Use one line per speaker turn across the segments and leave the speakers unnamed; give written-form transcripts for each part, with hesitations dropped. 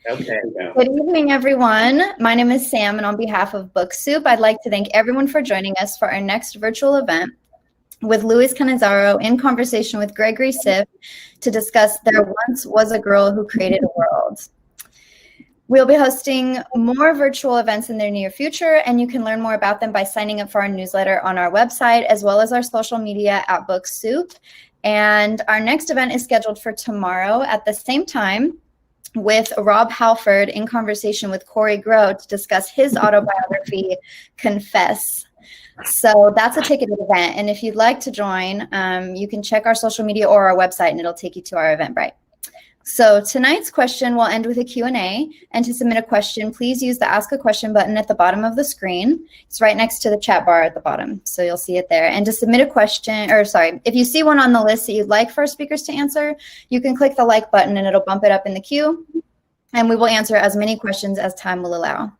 Okay.
Good evening, everyone. My name is Sam, and on behalf of Book Soup, I'd like to thank everyone for joining us for our next virtual event with Louis Cannizzaro in conversation with Gregory Siff to discuss There Once Was a Girl Who Created a World. We'll be hosting more virtual events in the near future, and you can learn more about them by signing up for our newsletter on our website, as well as our social media at Book Soup. And our next event is scheduled for tomorrow at the same time, with Rob Halford in conversation with Corey Groh to discuss his autobiography, Confess. So that's a ticketed event. And if you'd like to join, you can check our social media or our website, and it'll take you to our Eventbrite. So tonight's question will end with a Q&A. And to submit a question, please use the Ask a Question button at the bottom of the screen. It's right next to the chat bar at the bottom, so you'll see it there. And to submit a question, if you see one on the list that you'd like for our speakers to answer, you can click the like button and it'll bump it up in the queue. And we will answer as many questions as time will allow.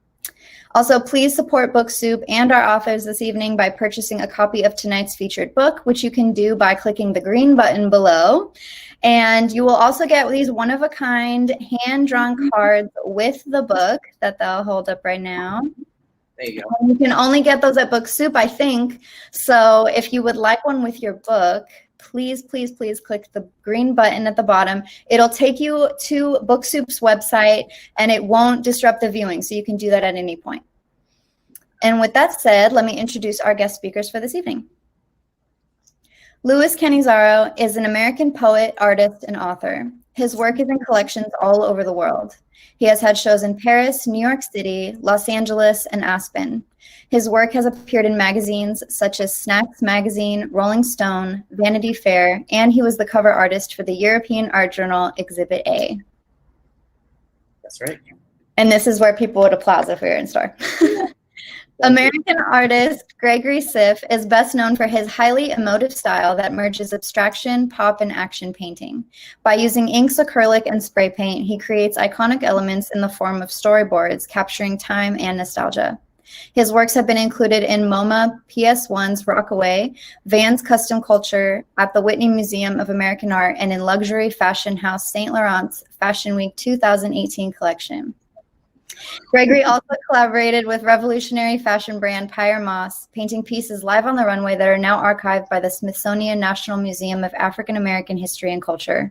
Also, please support Book Soup and our authors this evening by purchasing a copy of tonight's featured book, which you can do by clicking the green button below. And you will also get these one-of-a-kind hand-drawn cards with the book that they'll hold up right now.
There you go.
And you can only get those at Book Soup, I think. So if you would like one with your book, please, please, please click the green button at the bottom. It'll take you to Book Soup's website, and it won't disrupt the viewing, so you can do that at any point. And with that said, let me introduce our guest speakers for this evening. Louis Cannizzaro is an American poet, artist, and author. His work is in collections all over the world. He has had shows in Paris, New York City, Los Angeles, and Aspen. His work has appeared in magazines such as Snacks Magazine, Rolling Stone, Vanity Fair, and he was the cover artist for the European art journal Exhibit A.
That's right.
And this is where people would applaud if we were in store. American artist Gregory Siff is best known for his highly emotive style that merges abstraction, pop, and action painting. By using inks, acrylic, and spray paint, he creates iconic elements in the form of storyboards, capturing time and nostalgia. His works have been included in MoMA PS1's Rockaway, Vans Custom Culture, at the Whitney Museum of American Art, and in luxury fashion house Saint Laurent's Fashion Week 2018 collection. Gregory also collaborated with revolutionary fashion brand Pyre Moss, painting pieces live on the runway that are now archived by the Smithsonian National Museum of African American History and Culture.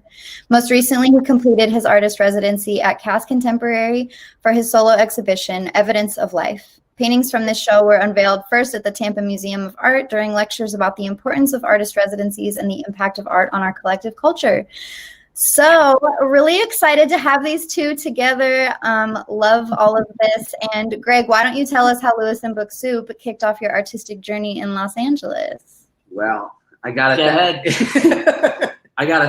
Most recently, he completed his artist residency at Cass Contemporary for his solo exhibition, Evidence of Life. Paintings from this show were unveiled first at the Tampa Museum of Art during lectures about the importance of artist residencies and the impact of art on our collective culture. So really excited to have these two together. Love all of this. And Greg, why don't you tell us how Louis and Book Soup kicked off your artistic journey in Los Angeles?
Well, I gotta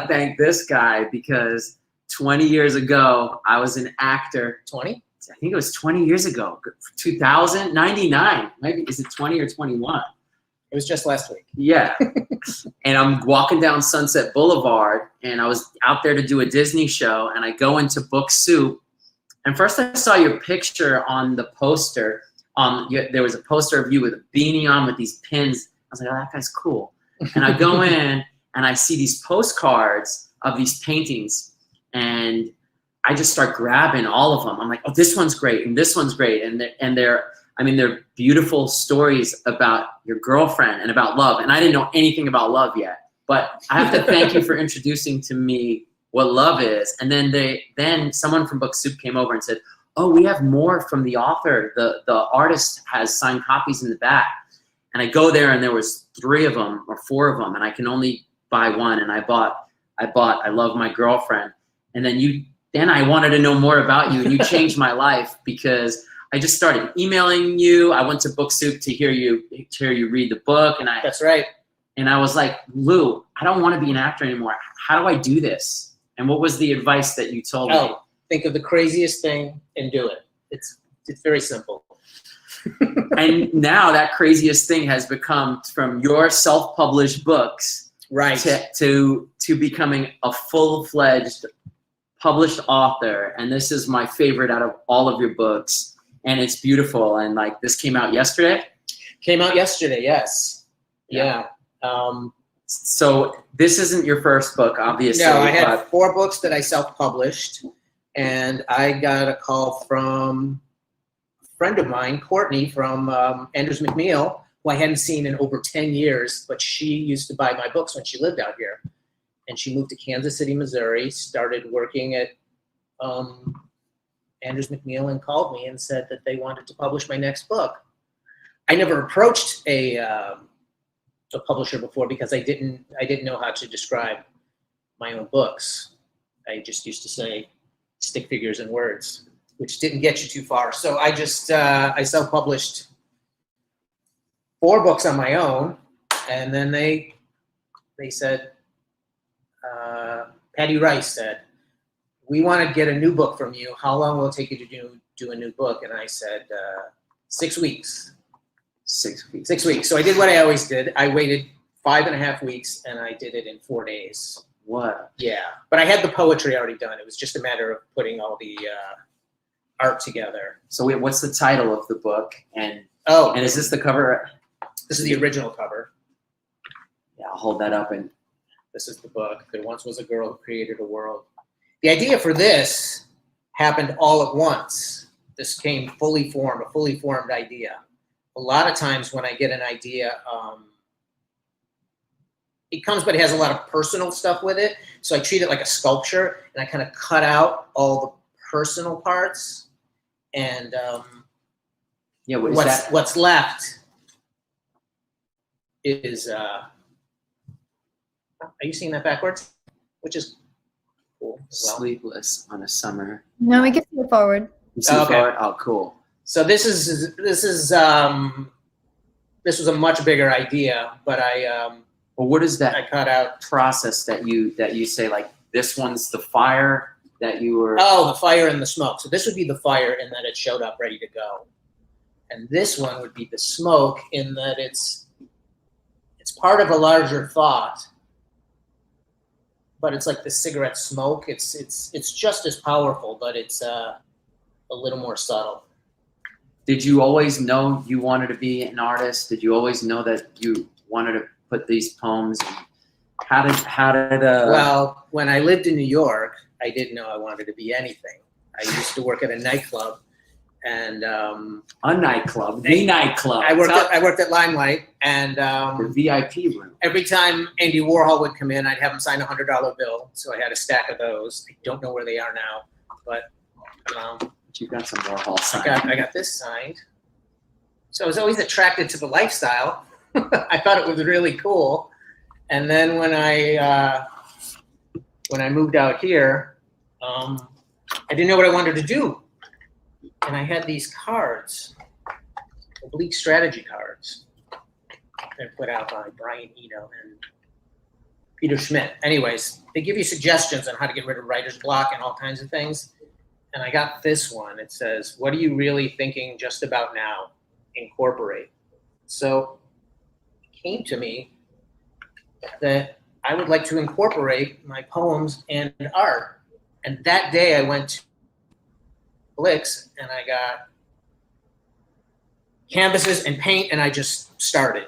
thank this guy because 20 years ago, I was an actor.
20?
I think it was 20 years ago, 2000, 99. Maybe, is it 20 or 21?
It was just last week.
Yeah. And I'm walking down Sunset Boulevard, and I was out there to do a Disney show, and I go into Book Soup. And first I saw your picture on the poster. There was a poster of you with a beanie on with these pins. I was like, oh, that guy's cool. And I go in, and I see these postcards of these paintings, and I just start grabbing all of them. I'm like, oh, this one's great, and this one's great. And they're beautiful stories about your girlfriend and about love. And I didn't know anything about love yet. But I have to thank you for introducing to me what love is. And then someone from Book Soup came over and said, oh, we have more from the author. The artist has signed copies in the back. And I go there, and there was 3 of them or 4 of them, and I can only buy one. And I bought I Love My Girlfriend. And then I wanted to know more about you, and you changed my life because I just started emailing you. I went to Book Soup to hear you read the book, and
That's right.
And I was like, Lou, I don't want to be an actor anymore. How do I do this? And what was the advice that you told me?
Think of the craziest thing and do it. It's very simple.
And now that craziest thing has become from your self-published books,
right,
to becoming a full-fledged published author. And this is my favorite out of all of your books. And it's beautiful. And like, this came out yesterday?
Came out yesterday, yes. Yeah.
So this isn't your first book, obviously.
No, I had 4 books that I self-published. And I got a call from a friend of mine, Courtney, from Andrews McMeel, who I hadn't seen in over 10 years, but she used to buy my books when she lived out here. And she moved to Kansas City, Missouri, started working at Andrews McMeel, and called me and said that they wanted to publish my next book. I never approached a publisher before because I didn't know how to describe my own books. I just used to say stick figures and words, which didn't get you too far. So I just I self-published 4 books on my own, and then they said, Patty Rice said, we want to get a new book from you. How long will it take you to do a new book? And I said, 6 weeks.
6 weeks.
6 weeks. So I did what I always did. I waited 5.5 weeks, and I did it in 4 days.
What?
Yeah, but I had the poetry already done. It was just a matter of putting all the art together.
So wait, what's the title of the book? And is this the cover?
This is the original cover.
Yeah, I'll hold that up. And
this is the book. There once was a girl who created a world. The idea for this happened all at once. This came a fully formed idea. A lot of times when I get an idea, it comes, but it has a lot of personal stuff with it. So I treat it like a sculpture, and I kind of cut out all the personal parts. And
yeah,
what's left is, are you seeing that backwards? Which is cool as well.
Sleepless on a summer.
No, we can see it forward.
You see it forward? Oh, cool.
So this was a much bigger idea, but
Well, what is that
I cut out
process that you say, like, this one's the fire that you were?
Oh, the fire and the smoke. So this would be the fire in that it showed up ready to go. And this one would be the smoke in that it's part of a larger thought, but it's like the cigarette smoke. It's just as powerful, but it's a little more subtle.
Did you always know you wanted to be an artist? Did you always know that you wanted to put these poems? How did
Well, when I lived in New York, I didn't know I wanted to be anything. I used to work at a nightclub, and
a nightclub, the nightclub.
I worked at Limelight, and
the VIP room.
Every time Andy Warhol would come in, I'd have him sign a $100 bill. So I had a stack of those. I don't know where they are now, but
you got some Warhol signed.
I got this signed. So I was always attracted to the lifestyle. I thought it was really cool. And then when I moved out here, I didn't know what I wanted to do. And I had these cards, oblique strategy cards. They're put out by Brian Eno and Peter Schmidt. Anyways, they give you suggestions on how to get rid of writer's block and all kinds of things. And I got this one. It says, what are you really thinking just about now? Incorporate. So it came to me that I would like to incorporate my poems and art. And that day I went to Blix and I got canvases and paint, and I just started.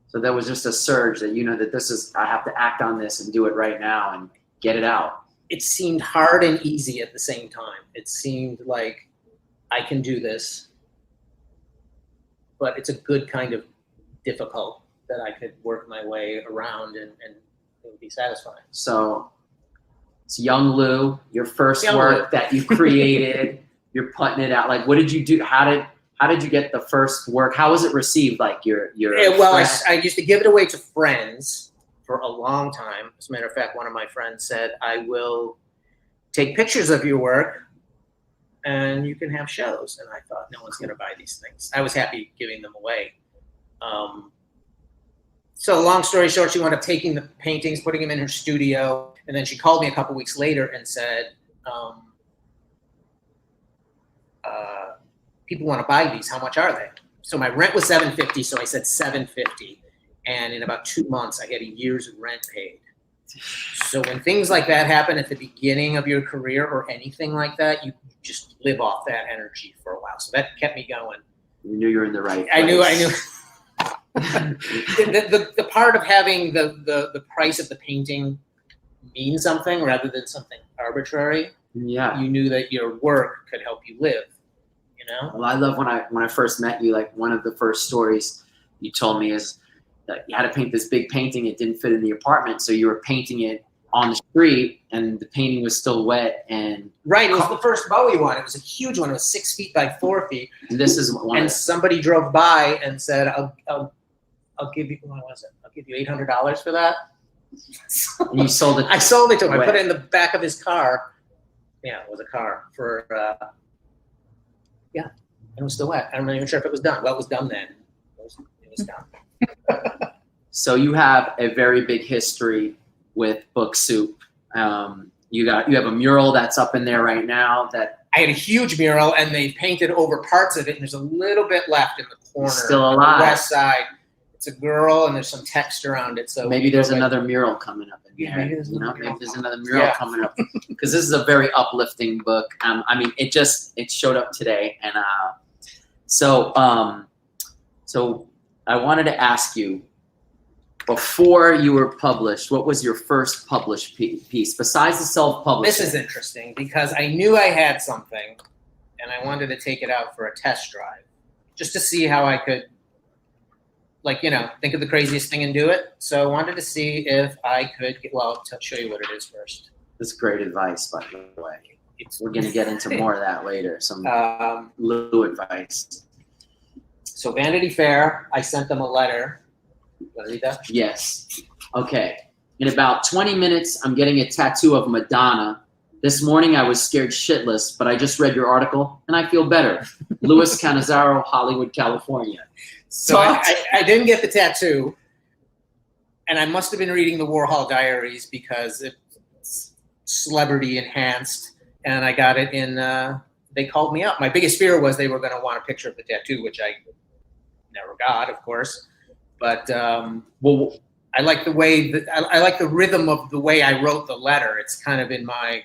So there was just a surge that that I have to act on this and do it right now and get it out.
It seemed hard and easy at the same time. It seemed like I can do this, but it's a good kind of difficult that I could work my way around and it would be satisfying.
So it's Young Lou, your first work that you created. You're putting it out. Like, what did you do? How did you get the first work? How was it received? Like
I used to give it away to friends for a long time. As a matter of fact, one of my friends said, I will take pictures of your work and you can have shows. And I thought, no one's going to buy these things. I was happy giving them away. So long story short, she wound up taking the paintings, putting them in her studio. And then she called me a couple weeks later and said, people want to buy these. How much are they? So my rent was $750. So I said $750. And in about 2 months, I had a year's rent paid. So when things like that happen at the beginning of your career or anything like that, you just live off that energy for a while. So that kept me going.
You knew you were in the right place.
I knew. the part of having the price of the painting mean something rather than something arbitrary
Yeah.
you knew that your work could help you live, you know?
Well, I love when I first met you, like one of the first stories you told me is that you had to paint this big painting. It didn't fit in the apartment. So you were painting it on the street and the painting was still wet. And
Right, it was the first Bowie one. It was a huge one. It was 6 feet by 4 feet.
and this is one
And
of
somebody drove by and said, I'll give you, what was it? I'll give you $800 for that.
and you sold it.
I sold it to him. I
Wet.
put it in the back of his car. Yeah, it was a car for, yeah, it was still wet. I'm not even sure if it was done. Well, it was done then. It was done.
So you have a very big history with Book Soup. You have a mural that's up in there right now that
I had a huge mural, and they painted over parts of it, and there's a little bit left in the corner.
Still
on
alive.
the west side. It's a girl, and there's some text around it. So
maybe there's another mural coming up in
Yeah,
there.
maybe there's
You know,
another
maybe
mural.
there's another mural
Yeah.
coming up because this is a very uplifting book. I mean, it showed up today, and so I wanted to ask you, before you were published, what was your first published piece besides the self-publishing?
This is interesting because I knew I had something, and I wanted to take it out for a test drive, just to see how I could, like, you know, think of the craziest thing and do it. So I wanted to see if I could get, well, I'll show you what it is first.
That's great advice, by the way. We're going to get into more of that later, some Lou advice.
So Vanity Fair, I sent them a letter. You want to read that?
Yes. Okay. In about 20 minutes, I'm getting a tattoo of Madonna. This morning, I was scared shitless, but I just read your article, and I feel better. Louis Cannizzaro, Hollywood, California.
So I didn't get the tattoo, and I must have been reading the Warhol Diaries because it's celebrity enhanced, and I got it in, they called me up. My biggest fear was they were going to want a picture of the tattoo, which I never got, of course. But well, I like the way I like the rhythm of the way I wrote the letter. It's kind of in my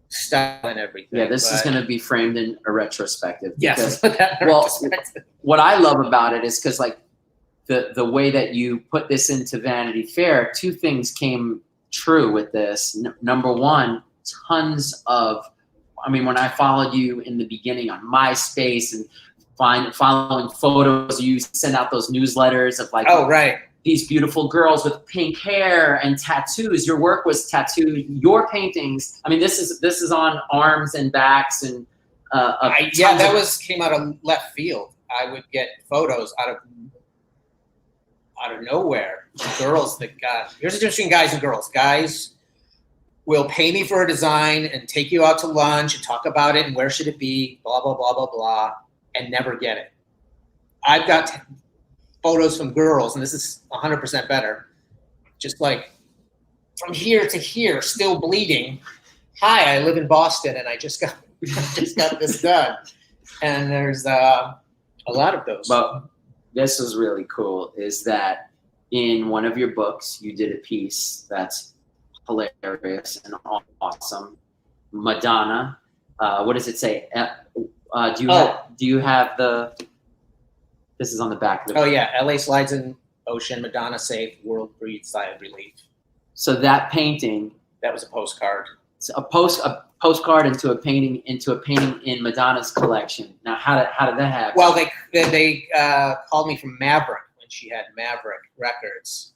style and everything.
Yeah, this is going to be framed in a retrospective.
Yes.
What I love about it is because, like, the way that you put this into Vanity Fair, two things came true with this. Number one, tons of, I mean, when I followed you in the beginning on MySpace and following photos, you send out those newsletters of, like,
oh, right,
these beautiful girls with pink hair and tattoos. Your work was tattooed. Your paintings, I mean, this is on arms and backs and
yeah, that came out of left field. I would get photos out of nowhere. Girls that here's the difference between guys and girls. Guys will pay me for a design and take you out to lunch and talk about it and where should it be, blah, blah, blah, blah, blah, and never get it. I've got photos from girls, and this is 100% better. Just like from here to here, still bleeding. Hi, I live in Boston, and I just got this done. And there's a lot of those.
But this is really cool, is that in one of your books, you did a piece that's hilarious and awesome. Madonna. What does it say? Do you have the? This is on the back of the book.
Oh yeah, LA slides in ocean, Madonna safe, world breathes sigh of relief.
So that painting,
that was a postcard.
It's a postcard into a painting in Madonna's collection. Now, how did that happen?
Well, they called me from Maverick when she had Maverick Records,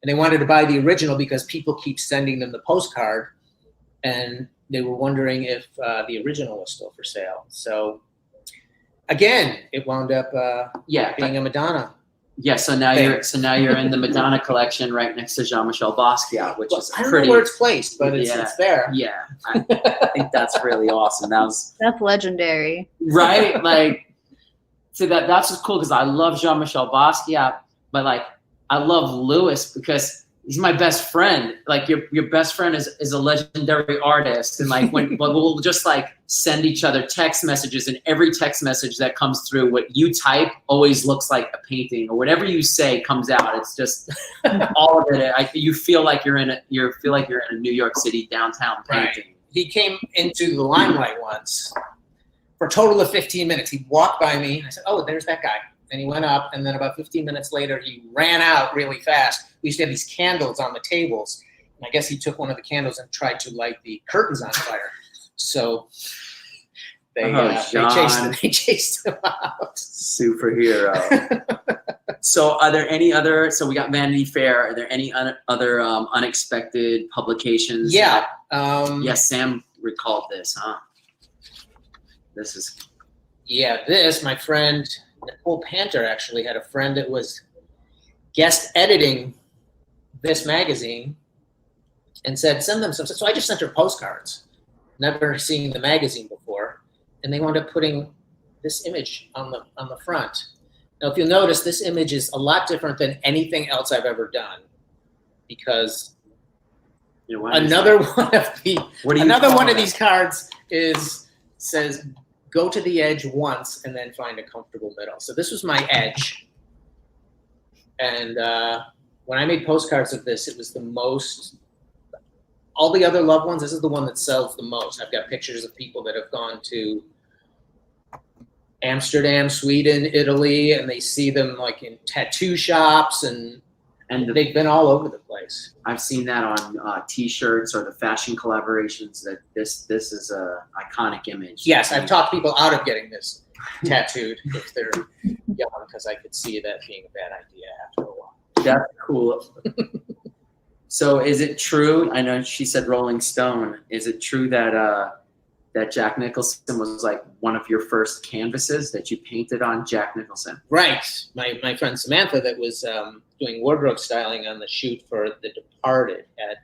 and they wanted to buy the original because people keep sending them the postcard, and they were wondering if the original was still for sale. So again, it wound up being a Madonna.
Yeah, so now you're in the Madonna collection right next to Jean-Michel Basquiat, which is
I don't know where it's placed, but it's there.
Yeah, I think that's really awesome.
That's legendary,
right? Like, so that's what's cool because I love Jean-Michel Basquiat, but like I love Louis because he's my best friend. Like your best friend is a legendary artist, and like we'll just like send each other text messages, and every text message that comes through, what you type always looks like a painting, or whatever you say comes out. It's just all of it. You feel like you're in a New York City downtown painting.
Right. He came into the limelight once for a total of 15 minutes. He walked by me, and I said, "Oh, there's that guy." And he went up, and then about 15 minutes later, he ran out really fast. We used to have these candles on the tables, and I guess he took one of the candles and tried to light the curtains on fire. So they chased him out.
Superhero. So are there any other, so we got Vanity Fair, are there any other unexpected publications?
Yeah.
Yes, Sam recalled this, huh? This is...
Yeah, my friend, Nicole Panter actually had a friend that was guest editing this magazine and said, send them some. So I just sent her postcards, never seen the magazine before. And they wound up putting this image on the front. Now, if you'll notice, this image is a lot different than anything else I've ever done, because another one of these cards says, go to the edge once and then find a comfortable middle. So this was my edge. And when I made postcards of this, it was the most, all the other loved ones, this is the one that sells the most. I've got pictures of people that have gone to Amsterdam, Sweden, Italy, and they see them like in tattoo shops, and they've been all over the place.
I've seen that on T-shirts or the fashion collaborations. That this is a iconic image.
Yes, I've talked people out of getting this tattooed if they're young, because I could see that being a bad idea after a while.
That's cool. So, is it true? I know she said Rolling Stone. Is it true that that Jack Nicholson was like one of your first canvases that you painted on Jack Nicholson?
Right. My friend Samantha that was doing wardrobe styling on the shoot for The Departed had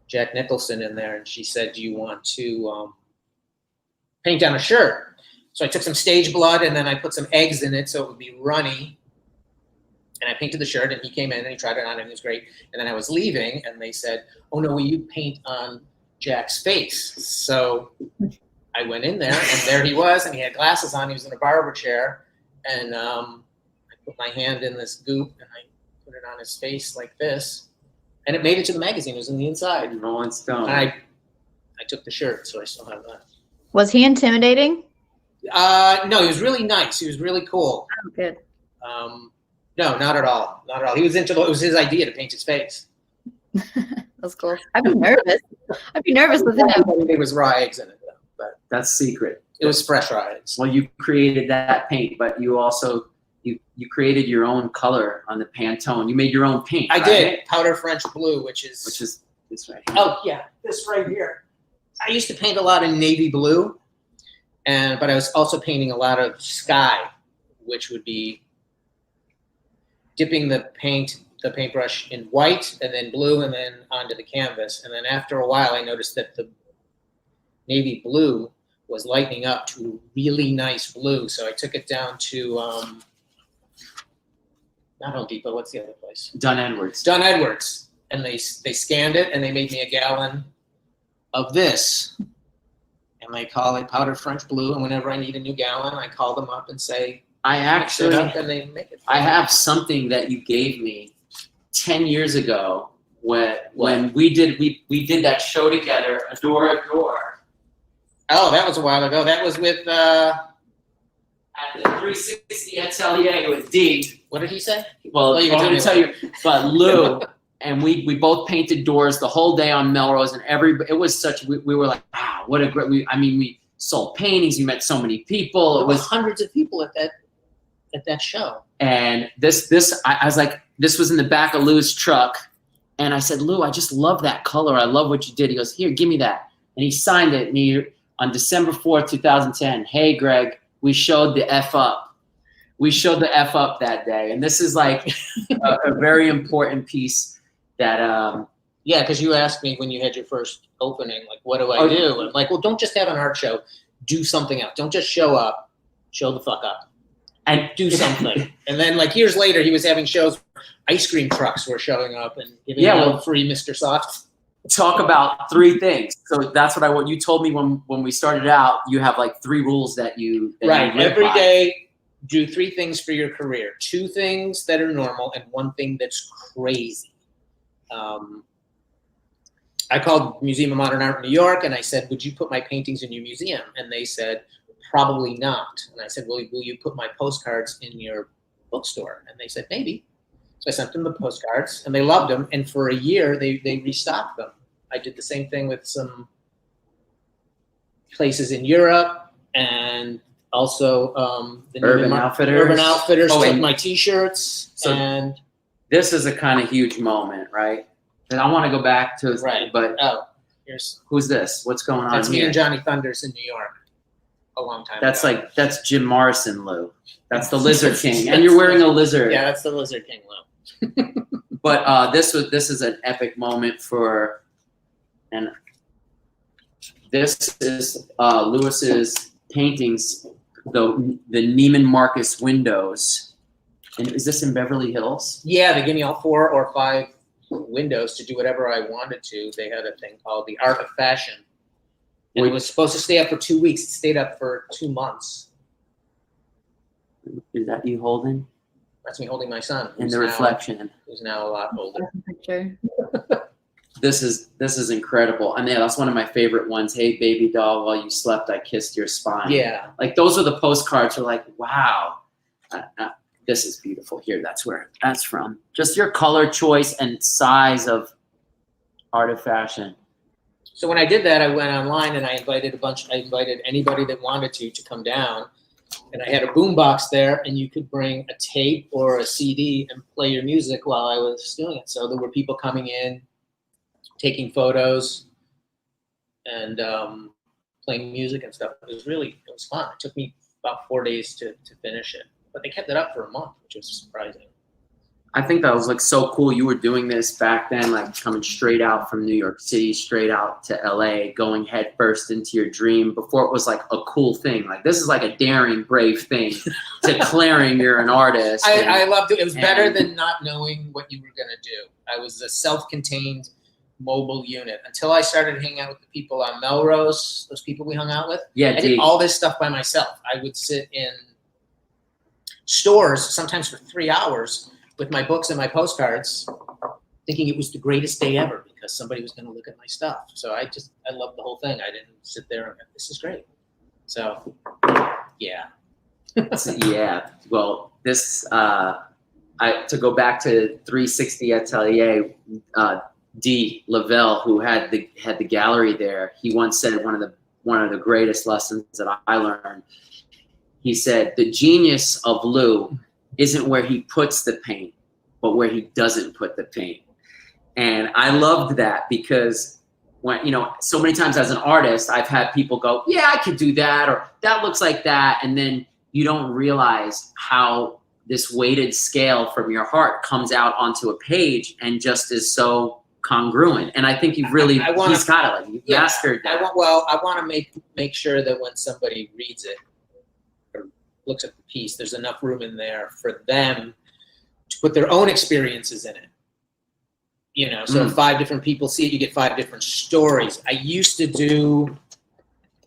Jack Nicholson in there, and she said, do you want to paint on a shirt? So I took some stage blood and then I put some eggs in it so it would be runny. And I painted the shirt, and he came in and he tried it on and it was great. And then I was leaving and they said, oh no, will you paint on Jack's face? So I went in there and there he was, and he had glasses on. He was in a barber chair, and I put my hand in this goop and I put it on his face like this, and it made it to the magazine. It was in the inside.
Rolling Stone.
And I took the shirt, so I still have that.
Was he intimidating?
No, he was really nice. He was really cool.
Oh, good.
No, not at all. Not at all. He was it was his idea to paint his face.
That's cool. I'd be nervous. I'd be nervous with him.
There was raw eggs in it, though, but
that's secret.
It was fresh raw eggs.
Well, you created that paint, but you also you created your own color on the Pantone. You made your own paint.
I did powder French blue, which is
this right here.
Oh yeah, this right here. I used to paint a lot in navy blue, but I was also painting a lot of sky, which would be dipping the paintbrush in white and then blue and then onto the canvas. And then after a while, I noticed that the navy blue was lightening up to a really nice blue. So I took it down to, not Home Depot, what's the other place?
Dunn Edwards.
Dunn Edwards. And they scanned it and they made me a gallon of this. And they call it powder French blue. And whenever I need a new gallon, I call them up and say,
I have something that you gave me 10 years ago when we did that show together, Adore.
Oh, that was a while ago. That was with
at the 360 Atelier with D.
What did he say?
Well, I'm going to tell you, but Lou and we both painted doors the whole day on Melrose, and it was such, we were like, wow, what a great, we sold paintings, we met so many people.
There was hundreds of people at that show. And
I was like, this was in the back of Lou's truck. And I said, Lou, I just love that color. I love what you did. He goes, here, give me that. And he signed it. And on December 4th, 2010, hey, Greg, we showed the F up. We showed the F up that day. And this is like a very important piece that,
yeah, because you asked me when you had your first opening, like, what do I do? And I'm like, well, don't just have an art show. Do something else. Don't just show up. Show the fuck up. And do something. And then, like, years later, he was having shows where ice cream trucks were showing up and giving out free Mr. Soft.
Talk about 3 things. So that's what I want. You told me when we started out, you have like 3 rules that you
right.
You live
Every
by.
day, do 3 things for your career. 2 things that are normal and 1 thing that's crazy. I called Museum of Modern Art in New York and I said, would you put my paintings in your museum? And they said, probably not. And I said, well, will you put my postcards in your bookstore? And they said, maybe. So I sent them the postcards and they loved them. And for a year, they restocked them. I did the same thing with some places in Europe, and also the
Urban Outfitters.
Urban Outfitters
Oh,
took
and-
my T-shirts,
So-
and
This is a kind of huge moment, right? And I want to go back to,
right.
but
Here's
who's this? What's going on
that's me
here?
and Johnny Thunders in New York a long time
That's
ago.
that's Jim Morrison, Lou. That's the Lizard King, and you're wearing a lizard.
Yeah, that's the Lizard King, Lou.
But this is an epic moment for, and this is Lewis's paintings, the Neiman Marcus windows. And is this in Beverly Hills?
Yeah, they gave me all 4 or 5 windows to do whatever I wanted to. They had a thing called the Art of Fashion. And it was supposed to stay up for 2 weeks. It stayed up for 2 months.
Is that you holding?
That's me holding my son.
In the reflection.
Who's now a lot older.
Picture.
This is incredible. And yeah, that's one of my favorite ones. Hey, baby doll, while you slept, I kissed your spine.
Yeah.
Like those are the postcards. Are like, wow, this is beautiful. Here, that's where that's from. Just your color choice and size of Art of Fashion.
So when I did that, I went online and I invited anybody that wanted to come down. And I had a boombox there, and you could bring a tape or a CD and play your music while I was doing it. So there were people coming in, taking photos, and playing music and stuff. It was fun. It took me about 4 days to finish it, but they kept it up for a month, which was surprising.
I think that was like so cool. You were doing this back then, like coming straight out from New York City, straight out to LA, going head first into your dream before it was like a cool thing. Like this is like a daring, brave thing, declaring you're an artist.
I loved it. It was better than not knowing what you were going to do. I was a self-contained mobile unit until I started hanging out with the people on Melrose, those people we hung out with.
Yeah,
I did all this stuff by myself. I would sit in stores sometimes for 3 hours with my books and my postcards, thinking it was the greatest day ever because somebody was going to look at my stuff. So I loved the whole thing. I didn't sit there and go, this is great. So, yeah.
Yeah. Well, this to go back to 360 Atelier, D. Lavelle, who had the gallery there, he once said one of the greatest lessons that I learned. He said, the genius of Lou isn't where he puts the paint, but where he doesn't put the paint. And I loved that because when, so many times as an artist, I've had people go, yeah, I could do that, or that looks like that. And then you don't realize how this weighted scale from your heart comes out onto a page and just is so congruent. And I think you've really, he's got it, like you've mastered that.
I want to make sure that when somebody reads it, looks at the piece, there's enough room in there for them to put their own experiences in it. So if 5 different people see it, you get 5 different stories. I used to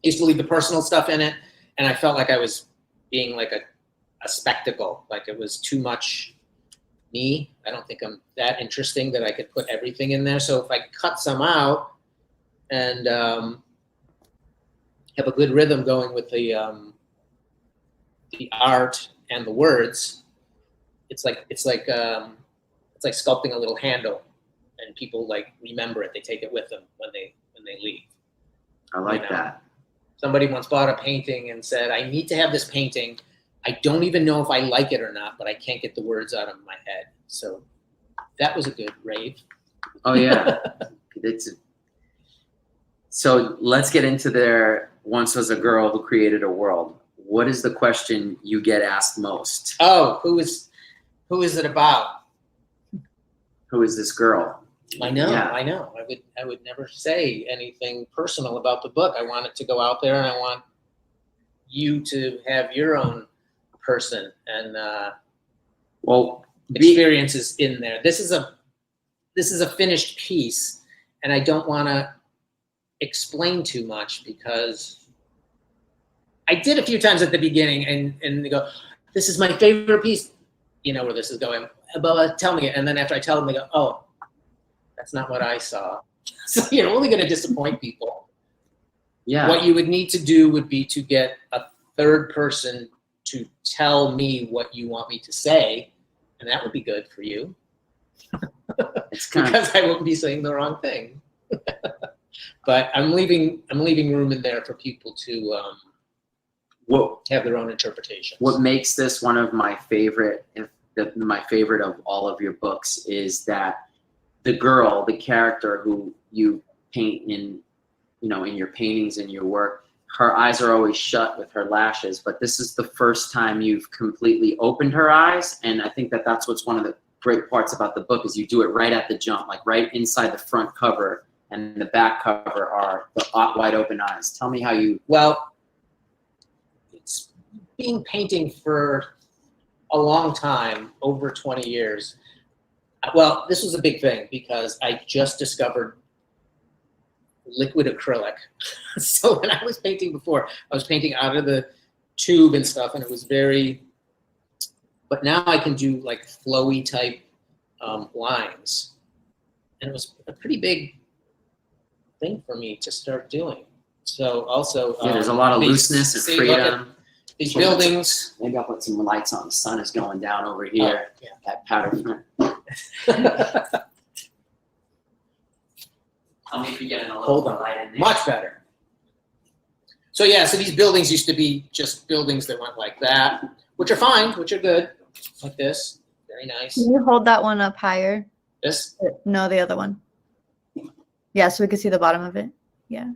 leave the personal stuff in it, and I felt like I was being like a spectacle, like it was too much me. I don't think I'm that interesting that I could put everything in there. So if I cut some out and have a good rhythm going with the art and the words, it's like sculpting a little handle, and people like remember it. They take it with them when they leave.
I like that.
Somebody once bought a painting and said, I need to have this painting. I don't even know if I like it or not, but I can't get the words out of my head. So that was a good rave.
Oh yeah. So let's get into there once was a girl who created a world. What is the question you get asked most?
Oh, who is it about?
Who is this girl?
I know,
Yeah.
I know. I would never say anything personal about the book. I want it to go out there, and I want you to have your own person and experiences in there. This is a finished piece, and I don't want to explain too much because I did a few times at the beginning, and they go, "This is my favorite piece," where this is going. But tell me it, and then after I tell them, they go, "Oh, that's not what I saw." So you're only going to disappoint people.
Yeah.
What you would need to do would be to get a third person to tell me what you want me to say, and that would be good for you.
It's kind
because I won't be saying the wrong thing. But I'm leaving room in there for people to have their own interpretations.
What makes this one of my favorite, my favorite of all of your books, is that the girl, the character who you paint in, in your paintings and your work, her eyes are always shut with her lashes, but this is the first time you've completely opened her eyes. And I think that that's what's one of the great parts about the book, is you do it right at the jump, like right inside the front cover and the back cover are the wide open eyes. Tell me how you...
Well, it's been painting for a long time, over 20 years. Well, this was a big thing because I just discovered liquid acrylic. So when I was painting before, I was painting out of the tube and stuff, and it was very, but now I can do like flowy type lines. And it was a pretty big thing for me to start doing. So also,
there's a lot of looseness and freedom.
These buildings.
Maybe I'll put some lights on. The sun is going down over here.
Oh, yeah.
That powder front. Tell me if you're getting a little more light in there.
Much better. So yeah, so these buildings used to be just buildings that went like that, which are fine, which are good, like this. Very nice.
Can you hold that one up higher?
This?
No, the other one. Yeah, so we can see the bottom of it. Yeah.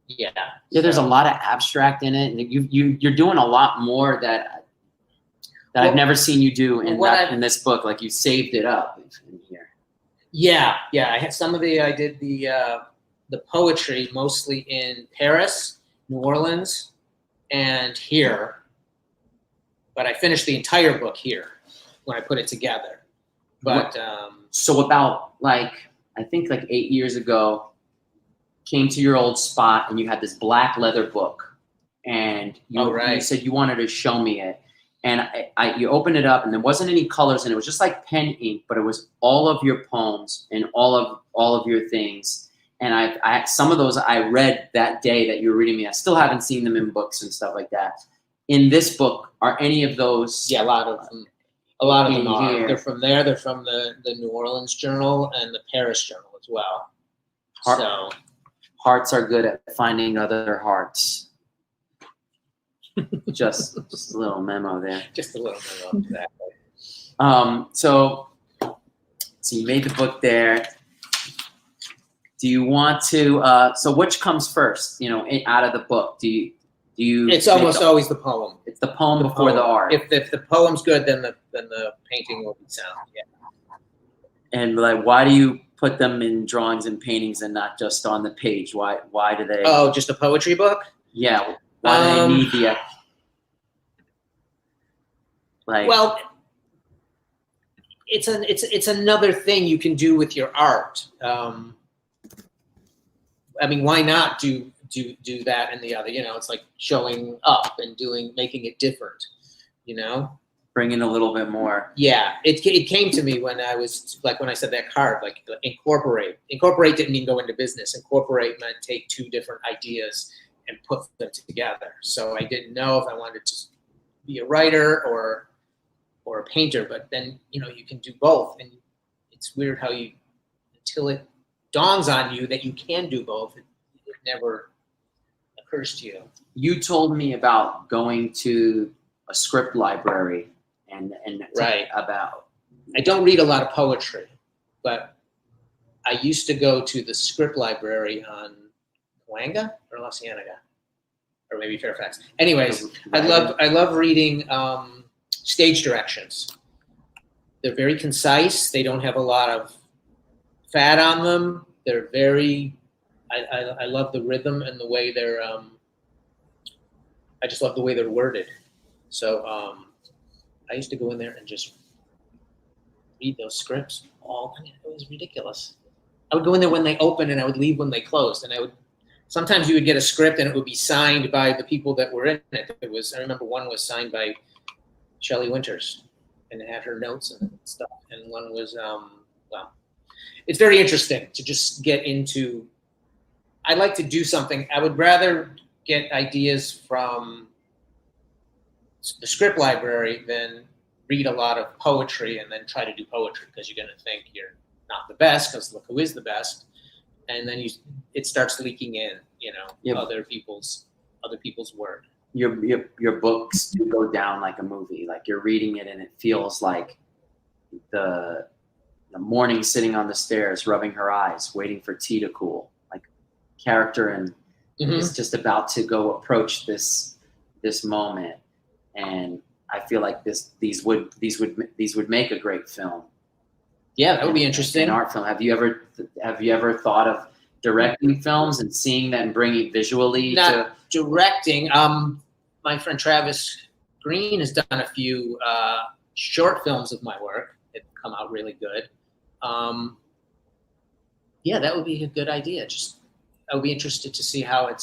Yeah.
Yeah, there's a lot of abstract in it. You're doing a lot more that I've never seen you do in this book. Like you saved it up in here.
Yeah. I had I did the poetry mostly in Paris, New Orleans, and here. But I finished the entire book here when I put it together. But
so about I think 8 years ago, came to your old spot and you had this black leather book, and you said you wanted to show me it, and you opened it up and there wasn't any colors and it was just like pen ink, but it was all of your poems and all of your things. And I some of those I read that day that you were reading me. I still haven't seen them in books and stuff like that. In this book, are any of those?
Yeah, a lot of them are.
Here.
They're from there. They're from the New Orleans Journal and the Paris Journal as well. So
hearts are good at finding other hearts. just a little memo there.
Just a little memo, exactly.
So you made the book there. Do you want to? So which comes first? Out of the book, do you?
It's almost always the poem.
It's the poem before the art.
If the poem's good, then the painting will be sound. Yeah.
And why do you put them in drawings and paintings and not just on the page? Why do they?
Oh, just a poetry book?
Yeah. Why do they need the?
Well, it's another thing you can do with your art. I mean, why not do that and the other? It's like showing up and making it different.
Bring in a little bit more.
Yeah, it came to me when I was when I said that card, incorporate. Incorporate didn't mean go into business. Incorporate meant take two different ideas and put them together. So I didn't know if I wanted to be a writer or a painter, but then you can do both, and it's weird how until it dawns on you that you can do both, it never occurs to you.
You told me about going to a script library and
right
about.
I don't read a lot of poetry, but I used to go to the script library on Cahuenga or La Cienega, or maybe Fairfax. Anyways, I love reading stage directions. They're very concise. They don't have a lot of fat on them. They're very. I love the rhythm and the way they're. I just love the way they're worded. So I used to go in there and just read those scripts. It was ridiculous. I would go in there when they opened and I would leave when they closed. And sometimes you would get a script and it would be signed by the people that were in it. I remember one was signed by Shelley Winters and it had her notes and stuff. And one was, it's very interesting to just get into. I'd like to do something. I would rather get ideas from the script library than read a lot of poetry and then try to do poetry, because you're going to think you're not the best, because look who is the best. and then it starts leaking in, other people's work.
Your books do go down like a movie. Like you're reading it and it feels like the morning sitting on the stairs, rubbing her eyes, waiting for tea to cool. Like character and is just about to go approach this moment, and I feel like these would make a great film.
Yeah, that would be interesting.
An art film. Have you ever thought of directing films and seeing that and bringing it visually?
Not directing. My friend Travis Green has done a few short films of my work that come out really good. Yeah, that would be a good idea. I would be interested to see what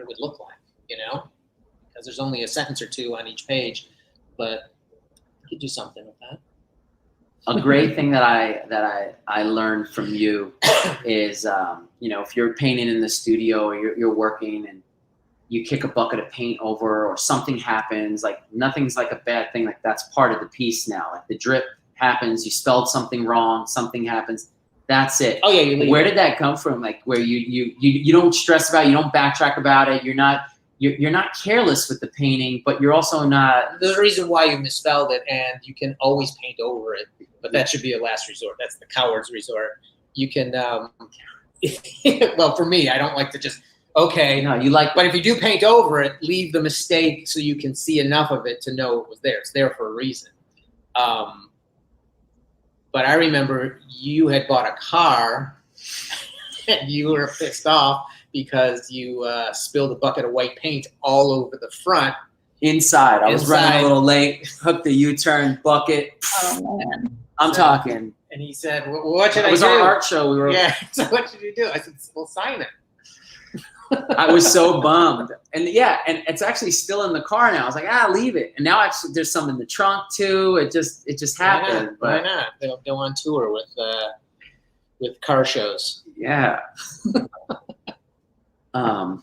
it would look like, because there's only a sentence or two on each page, but you could do something with that.
A great thing that I learned from you is, if you're painting in the studio or you're working and you kick a bucket of paint over or something happens, like nothing's like a bad thing. Like that's part of the piece now. Like the drip happens, you spelled something wrong, something happens. That's it.
Oh yeah,
where did that come from? Like where you don't stress about it, you don't backtrack about it. You're not careless with the painting, but you're also not.
There's a reason why you misspelled it, and you can always paint over it. But that should be a last resort. That's the coward's resort. You can, well, for me, I don't like to just, okay.
No, you like.
But if you do paint over it, leave the mistake so you can see enough of it to know it was there. It's there for a reason. But I remember you had bought a car, and you were pissed off because you spilled a bucket of white paint all over the front.
Inside. I was running a little late, hooked the U-turn bucket.
Oh, man.
I'm talking.
And he said, well, what should I do?
It was our art show.
Yeah, so what should you do? I said, well, sign it.
I was so bummed. And yeah, and it's actually still in the car now. I was like, leave it. And now actually there's some in the trunk too. It just happened.
Why not? They'll go on tour with car shows.
Yeah. Are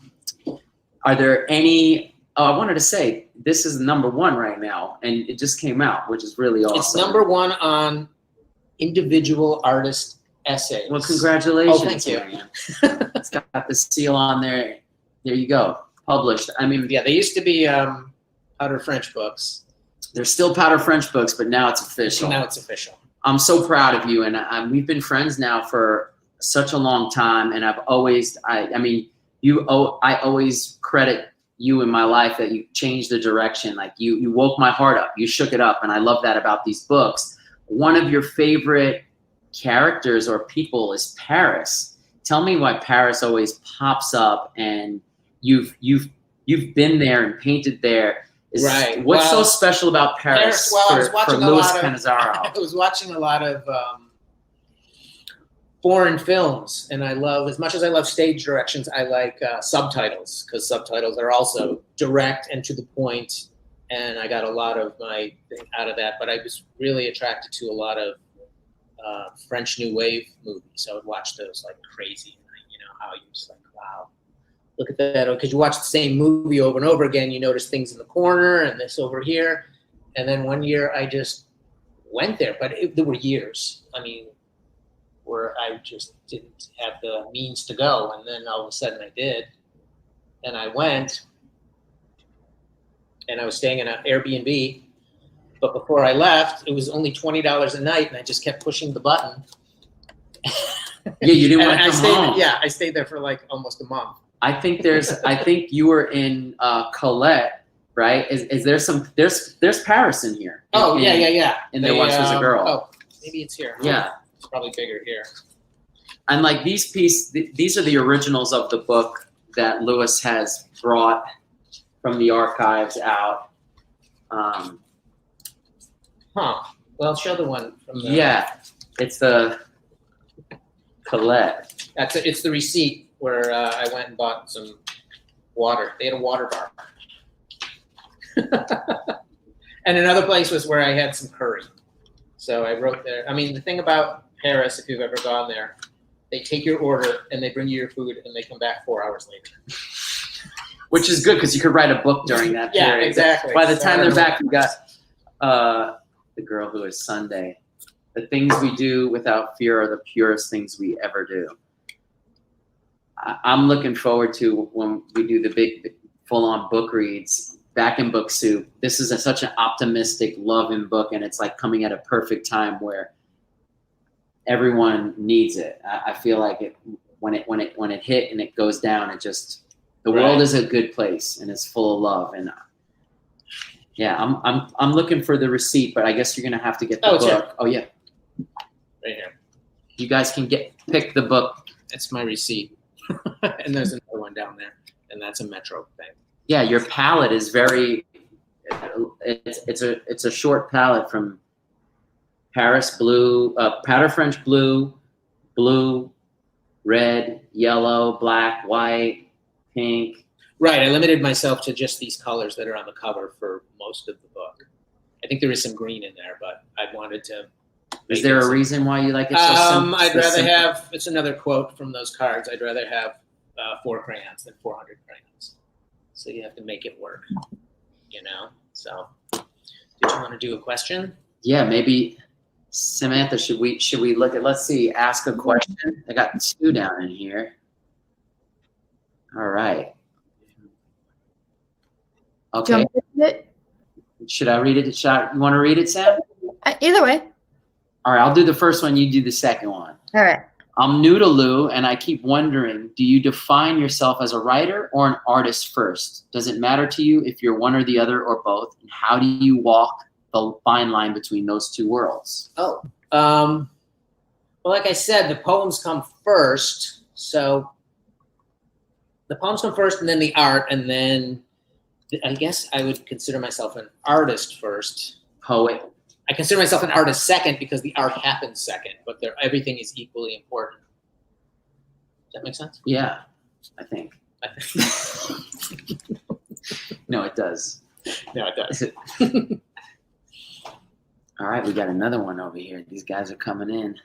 there any... I wanted to say, this is number 1 right now, and it just came out, which is really awesome.
It's number 1 on individual artist essays.
Well, congratulations.
Oh, thank you.
It's got the seal on there. There you go. Published. I mean,
yeah, they used to be Powder French books.
They're still Powder French books, but now it's official.
Now it's official.
I'm so proud of you, and we've been friends now for such a long time, and I've always, I always credit you in my life that you changed the direction. Like you woke my heart up, you shook it up. And I love that about these books. One of your favorite characters or people is Paris. Tell me why Paris always pops up, and you've been there and painted there.
Right.
What's so special about Paris for Louis Cannizzaro?
I was watching a lot of foreign films, and I love, as much as I love stage directions, I like subtitles, because subtitles are also direct and to the point, and I got a lot of my thing out of that. But I was really attracted to a lot of French New Wave movies. I would watch those like crazy, how you just like, wow, look at that, because you watch the same movie over and over again, you notice things in the corner and this over here. And then one year I just went there, but there were years, where I just didn't have the means to go. And then all of a sudden I did. And I went, and I was staying in an Airbnb. But before I left, it was only $20 a night, and I just kept pushing the button.
Yeah, you didn't want to come home.
Yeah, I stayed there for like almost a month.
I think you were in Colette, right? Is there there's Paris in here?
Oh, yeah.
And There Once Was a Girl.
Oh, maybe it's here.
Yeah.
It's probably bigger here.
And like these are the originals of the book that Louis has brought from the archives out.
Well, show the one from the...
Yeah, it's the Colette.
It's the receipt where I went and bought some water. They had a water bar. And another place was where I had some curry. So I wrote there. The thing about Paris, if you've ever gone there, they take your order and they bring you your food and they come back 4 hours later.
Which is good, because you could write a book during that period.
Yeah, exactly.
By the time they're back, you got The Girl Who Is Sunday. The things we do without fear are the purest things we ever do. I'm looking forward to when we do the big full-on book reads back in Book Soup. This is such an optimistic, loving book, and it's like coming at a perfect time where everyone needs it. I feel like when it hit and it goes down, it just the world is a good place and it's full of love. And yeah, I'm looking for the receipt, but I guess you're gonna have to get the book.
Here.
Oh yeah,
Right here.
you guys can pick the book.
That's my receipt. And there's another one down there, and that's a Metro thing.
Yeah, your palette is very. It's a short palette from Paris blue, powder French blue, blue, red, yellow, black, white, pink.
Right, I limited myself to just these colors that are on the cover for most of the book. I think there is some green in there, but I wanted to.
Is there a reason why you like it so simple?
I'd rather have. It's another quote from those cards. I'd rather have 4 crayons than 400 crayons. So you have to make it work, you know. So, did you want to do a question?
Yeah, maybe Samantha. Should we look at? Let's see. Ask a question. I got 2 down in here. All right.
Do you
Okay.
want me to read it?
Should I read it? You want to read it, Sam?
Either way.
All right. I'll do the first one. You do the second one.
All right.
I'm new to Lou, and I keep wondering, do you define yourself as a writer or an artist first? Does it matter to you if you're one or the other or both? And how do you walk the fine line between those 2 worlds?
Oh, well, like I said, the poems come first. So the poems come first, and then the art, and then I guess I would consider myself an artist first.
Poet.
I consider myself an artist second because the art happens second, but everything is equally important. Does that make sense?
Yeah, I think. No, it does.
No, it does.
All right, we got another one over here. These guys are coming in.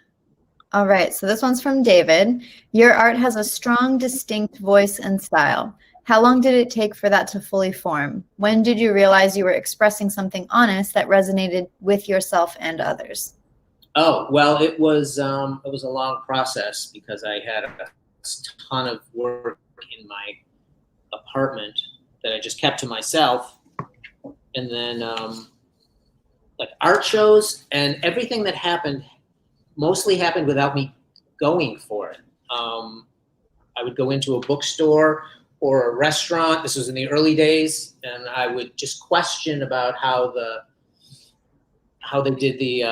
All right. So this one's from David. Your art has a strong, distinct voice and style. How long did it take for that to fully form? When did you realize you were expressing something honest that resonated with yourself and others?
Oh, well, it was a long process because I had a ton of work in my apartment that I just kept to myself. And then like art shows and everything that happened mostly happened without me going for it. I would go into a bookstore or a restaurant. This was in the early days, and I would just question about how they did the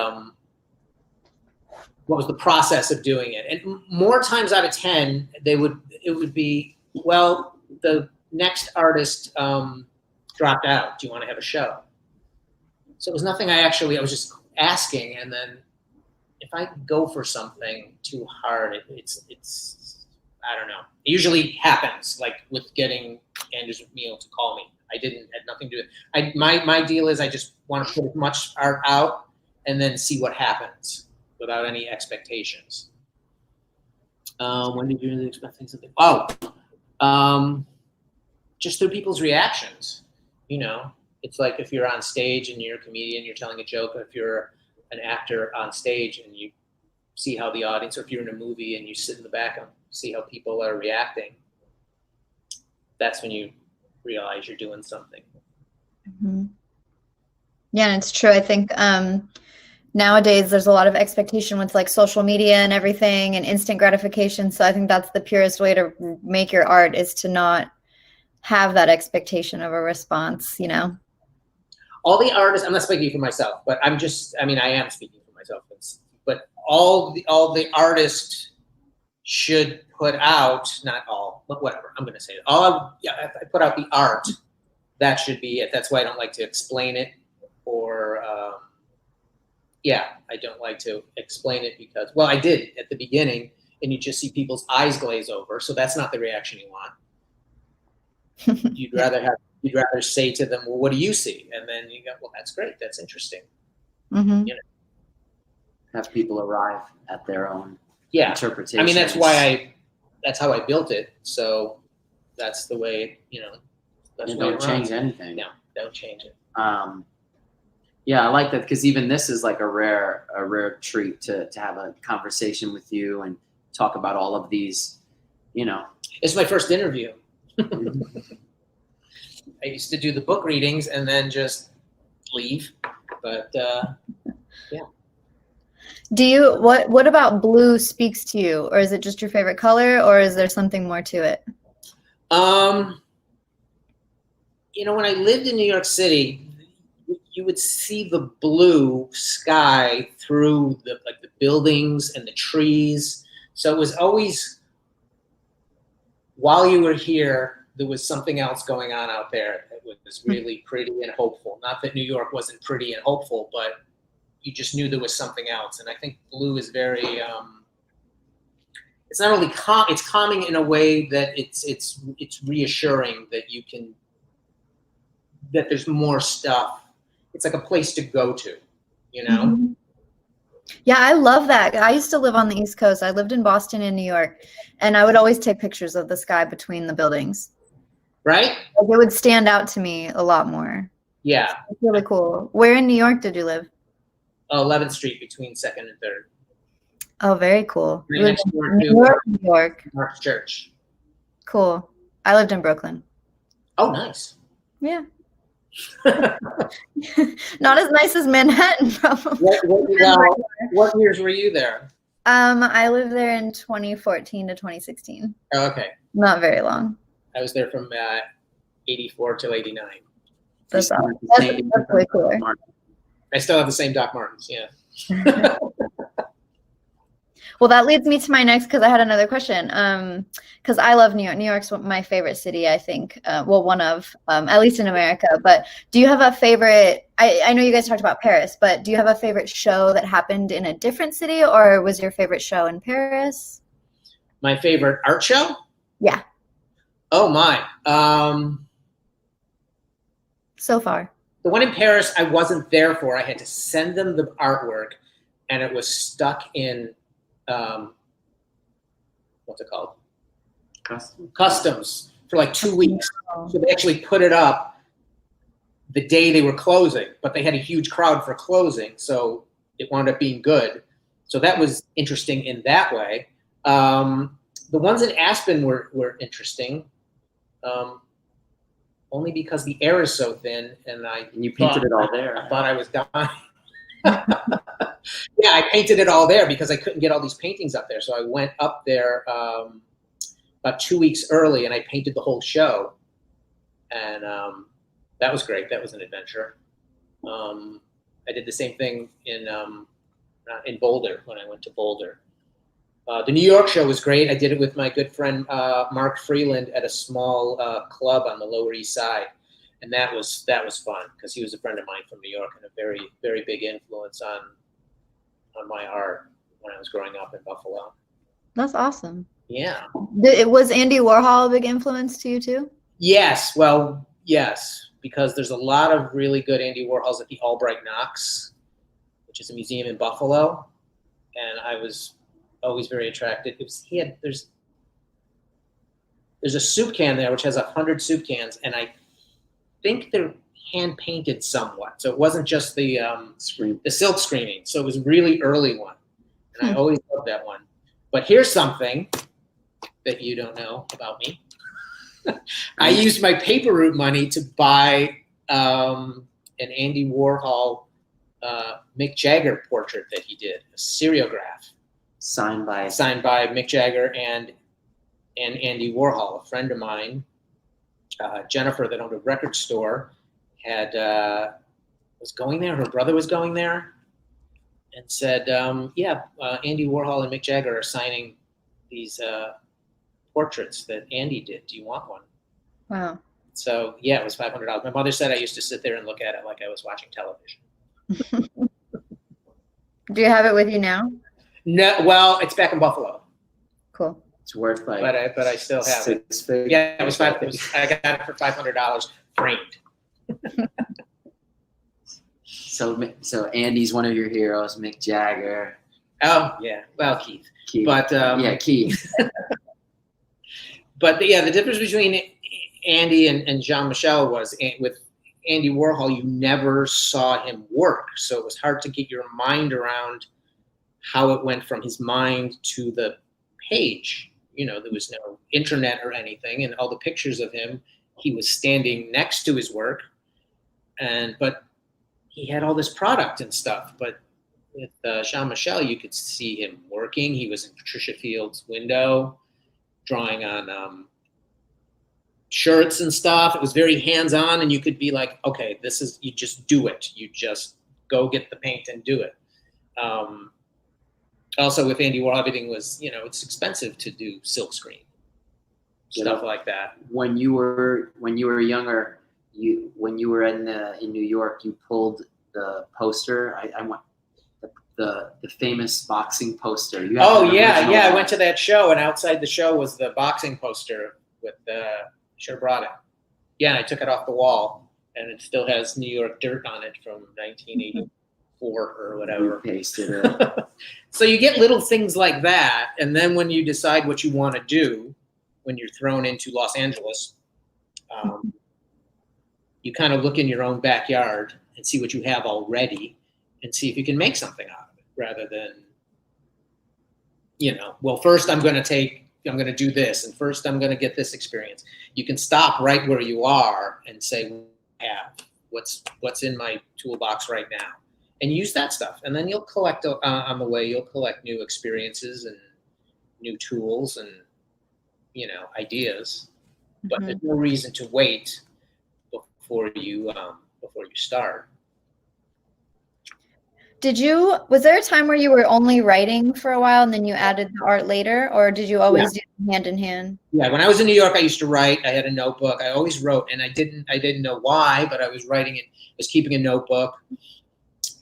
what was the process of doing it. And more times out of 10, it would be, well, the next artist dropped out. Do you want to have a show? So it was nothing I was just asking, and then if I go for something too hard, it's I don't know. It usually happens, like with getting Anders McMeel to call me. Had nothing to do with it. My deal is I just want to put as much art out and then see what happens without any expectations. When did you really expect things to be? Just through people's reactions. You know, it's like if you're on stage and you're a comedian, you're telling a joke. If you're an actor on stage and you see how the audience, or if you're in a movie and you sit in the back and see how people are reacting, that's when you realize you're doing something.
Mm-hmm. Yeah, and it's true. I think nowadays there's a lot of expectation with like social media and everything and instant gratification. So I think that's the purest way to make your art, is to not have that expectation of a response, you know?
All the artists, I'm not speaking for myself, but I am speaking for myself, but all the artists should put out, not all, but whatever, I'm going to say it. If I put out the art, that should be it. That's why I don't like to explain it, or, I don't like to explain it because, well, I did at the beginning, and you just see people's eyes glaze over, so that's not the reaction you want. You'd rather say to them, well, what do you see? And then you go, well, that's great, that's interesting.
Mm-hmm.
You know?
Have people arrive at their own interpretation.
I mean, that's how I built it. So that's the way, that's
and
the way
don't
it
change
runs.
anything.
No, don't change it.
Yeah, I like that, because even this is like a rare treat to have a conversation with you and talk about all of these,
It's my first interview. I used to do the book readings and then just leave. But yeah.
What about blue speaks to you, or is it just your favorite color, or is there something more to it?
You know, when I lived in New York City, you would see the blue sky through the buildings and the trees. So it was always, while you were here, there was something else going on out there that was really pretty and hopeful. Not that New York wasn't pretty and hopeful, but you just knew there was something else. And I think blue is very, it's not only it's calming in a way that it's reassuring that that there's more stuff. It's like a place to go to, you know?
Mm-hmm. Yeah, I love that. I used to live on the East Coast. I lived in Boston and New York, and I would always take pictures of the sky between the buildings.
Right?
It would stand out to me a lot more.
Yeah.
It's really cool. Where in New York did you live?
11th Street between 2nd and 3rd.
Oh, very cool.
Right next door
New York.
Mark's Church.
Cool. I lived in Brooklyn.
Oh, nice.
Yeah. Not as nice as Manhattan, probably.
What years were you there?
I lived there in 2014 to 2016.
Oh, okay.
Not very long.
I was there from 84 till 89.
That's way cooler.
I still have the same Doc Martens, yeah.
Well, that leads me to my next, because I had another question. Because I love New York. New York's my favorite city, I think. Well, one of, at least in America. But do you have a favorite? I know you guys talked about Paris, but do you have a favorite show that happened in a different city, or was your favorite show in Paris?
My favorite art show?
Yeah.
Oh, my.
So far.
The one in Paris, I wasn't there for. I had to send them the artwork, and it was stuck in, what's it called? Customs for like 2 weeks. So they actually put it up the day they were closing, but they had a huge crowd for closing, so it wound up being good. So that was interesting in that way. The ones in Aspen were interesting. Only because the air is so thin, and
you painted it all there.
I thought I was dying. Yeah, I painted it all there because I couldn't get all these paintings up there. So I went up there about 2 weeks early, and I painted the whole show, and that was great. That was an adventure. I did the same thing in Boulder when I went to Boulder. The New York show was great. I did it with my good friend Mark Freeland at a small club on the Lower East Side, and that was fun because he was a friend of mine from New York and a very, very big influence on my art when I was growing up in Buffalo.
That's awesome.
Yeah.
Was Andy Warhol a big influence to you too?
Yes. Well, yes, because there's a lot of really good Andy Warhols at the Albright Knox, which is a museum in Buffalo, and I was always very attracted. There's a soup can there which has 100 soup cans, and I think they're hand painted somewhat. So it wasn't just the silk screening. So it was a really early one, and I always loved that one. But here's something that you don't know about me. I used my paper route money to buy an Andy Warhol Mick Jagger portrait that he did, a seriograph. Signed by Mick Jagger and Andy Warhol. A friend of mine, Jennifer, that owned a record store, was going there. Her brother was going there, and said, Andy Warhol and Mick Jagger are signing these portraits that Andy did. Do you want one?
Wow.
So yeah, it was $500. My mother said I used to sit there and look at it like I was watching television.
Do you have it with you now?
No, well, it's back in Buffalo.
Cool.
It's worth like.
But I still have it. Yeah, it was I got it for $500 framed.
So Andy's one of your heroes, Mick Jagger.
Oh yeah, well Keith. But
Keith.
But the difference between Andy and Jean-Michel was with Andy Warhol, you never saw him work, so it was hard to get your mind around how it went from his mind to the page. there was no internet or anything, and all the pictures of him, he was standing next to his work, but he had all this product and stuff. But with Jean-Michel, you could see him working. He was in Patricia Field's window, drawing on shirts and stuff. It was very hands-on, and you could be like, okay, you just do it. You just go get the paint and do it. Also with Andy Warhol, everything was, it's expensive to do silkscreen, stuff like that.
When you were younger, when you were in New York, you pulled the poster. I want the famous boxing poster.
Oh yeah, I went to that show, and outside the show was the boxing poster with should have brought it. Yeah, and I took it off the wall, and it still has New York dirt on it from 1984 or whatever.
Pasted it.
So you get little things like that, and then when you decide what you want to do, when you're thrown into Los Angeles, you kind of look in your own backyard and see what you have already, and see if you can make something out of it, rather than, well, first I'm going to do this, and first I'm going to get this experience. You can stop right where you are and say, what's in my toolbox right now, and use that stuff. And then you'll collect on the way, you'll collect new experiences and new tools and, ideas. But there's no reason to wait before you start.
Was there a time where you were only writing for a while and then you added the art later, or did you always do them hand in hand?
Yeah, when I was in New York, I used to write. I had a notebook. I always wrote, and I didn't know why, but I was writing it. I was keeping a notebook.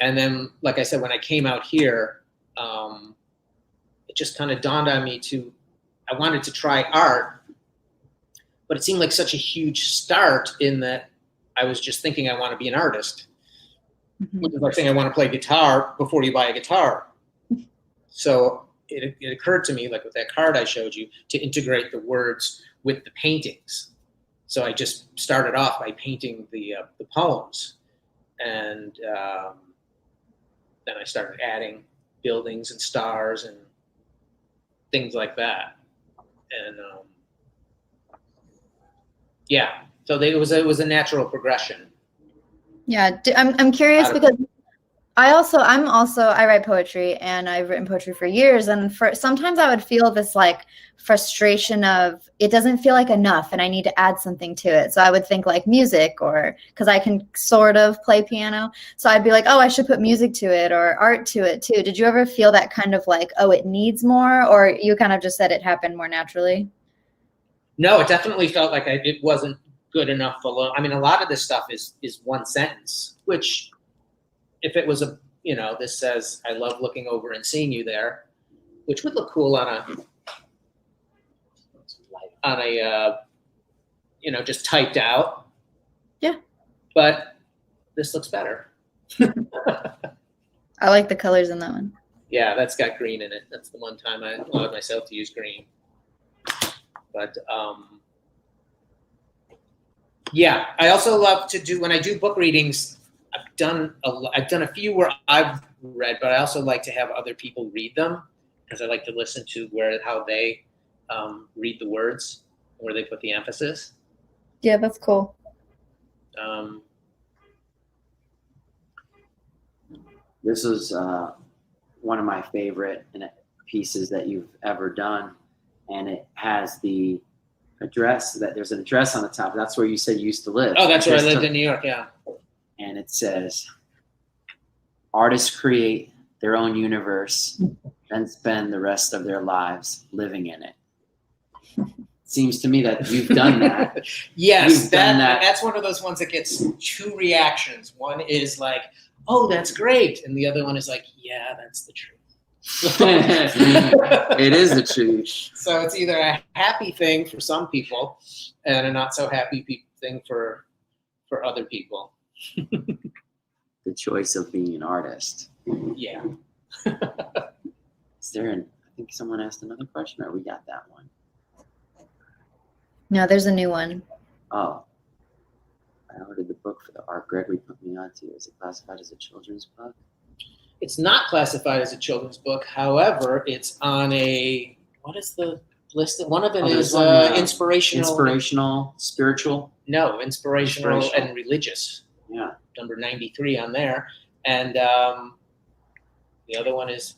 And then, like I said, when I came out here, it just kind of dawned on me I wanted to try art, but it seemed like such a huge start in that I was just thinking I want to be an artist. Which is like saying I want to play guitar before you buy a guitar. So it occurred to me, like with that card I showed you, to integrate the words with the paintings. So I just started off by painting the poems, and then I started adding buildings and stars and things like that. And so it was a natural progression.
Yeah, I'm curious because I write poetry, and I've written poetry for years, and sometimes I would feel this like frustration of it doesn't feel like enough and I need to add something to it. So I would think like music, or because I can sort of play piano, so I'd be like, oh, I should put music to it or art to it too. Did you ever feel that kind of like, oh, it needs more, or you kind of just said it happened more naturally? No,
it definitely felt like it wasn't good enough alone. I mean, a lot of this stuff is one sentence, which if it was this says, I love looking over and seeing you there, which would look cool on a just typed out. Yeah. But this looks better.
I like the colors in that one.
Yeah, that's got green in it. That's the one time I allowed myself to use green. But yeah, I also love to do, when I do book readings, I've done a few where I've read, but I also like to have other people read them, because I like to listen to how they read the words, where they put the emphasis.
Yeah, that's cool.
This is one of my favorite pieces that you've ever done, and it has the address, there's an address on the top. That's where you said you used to live.
Oh, that's where I lived in New York, yeah.
And it says, artists create their own universe, then spend the rest of their lives living in it. Seems to me that you've done that.
Yes, that's one of those ones that gets two reactions. One is like, oh, that's great. And the other one is like, yeah, that's the truth.
It is the truth.
So it's either a happy thing for some people and a not so happy thing for other people.
The choice of being an artist.
Yeah.
Is there I think someone asked another question, or we got that one?
No, there's a new one.
Oh. I ordered the book for the art Gregory put me onto. Is it classified as a children's book?
It's not classified as a children's book. However, it's on a, what is the listed. One of them
Oh,
is
there's one,
inspirational.
spiritual.
No, inspirational
Inspirational.
and religious.
Yeah.
Number 93 on there. And the other one is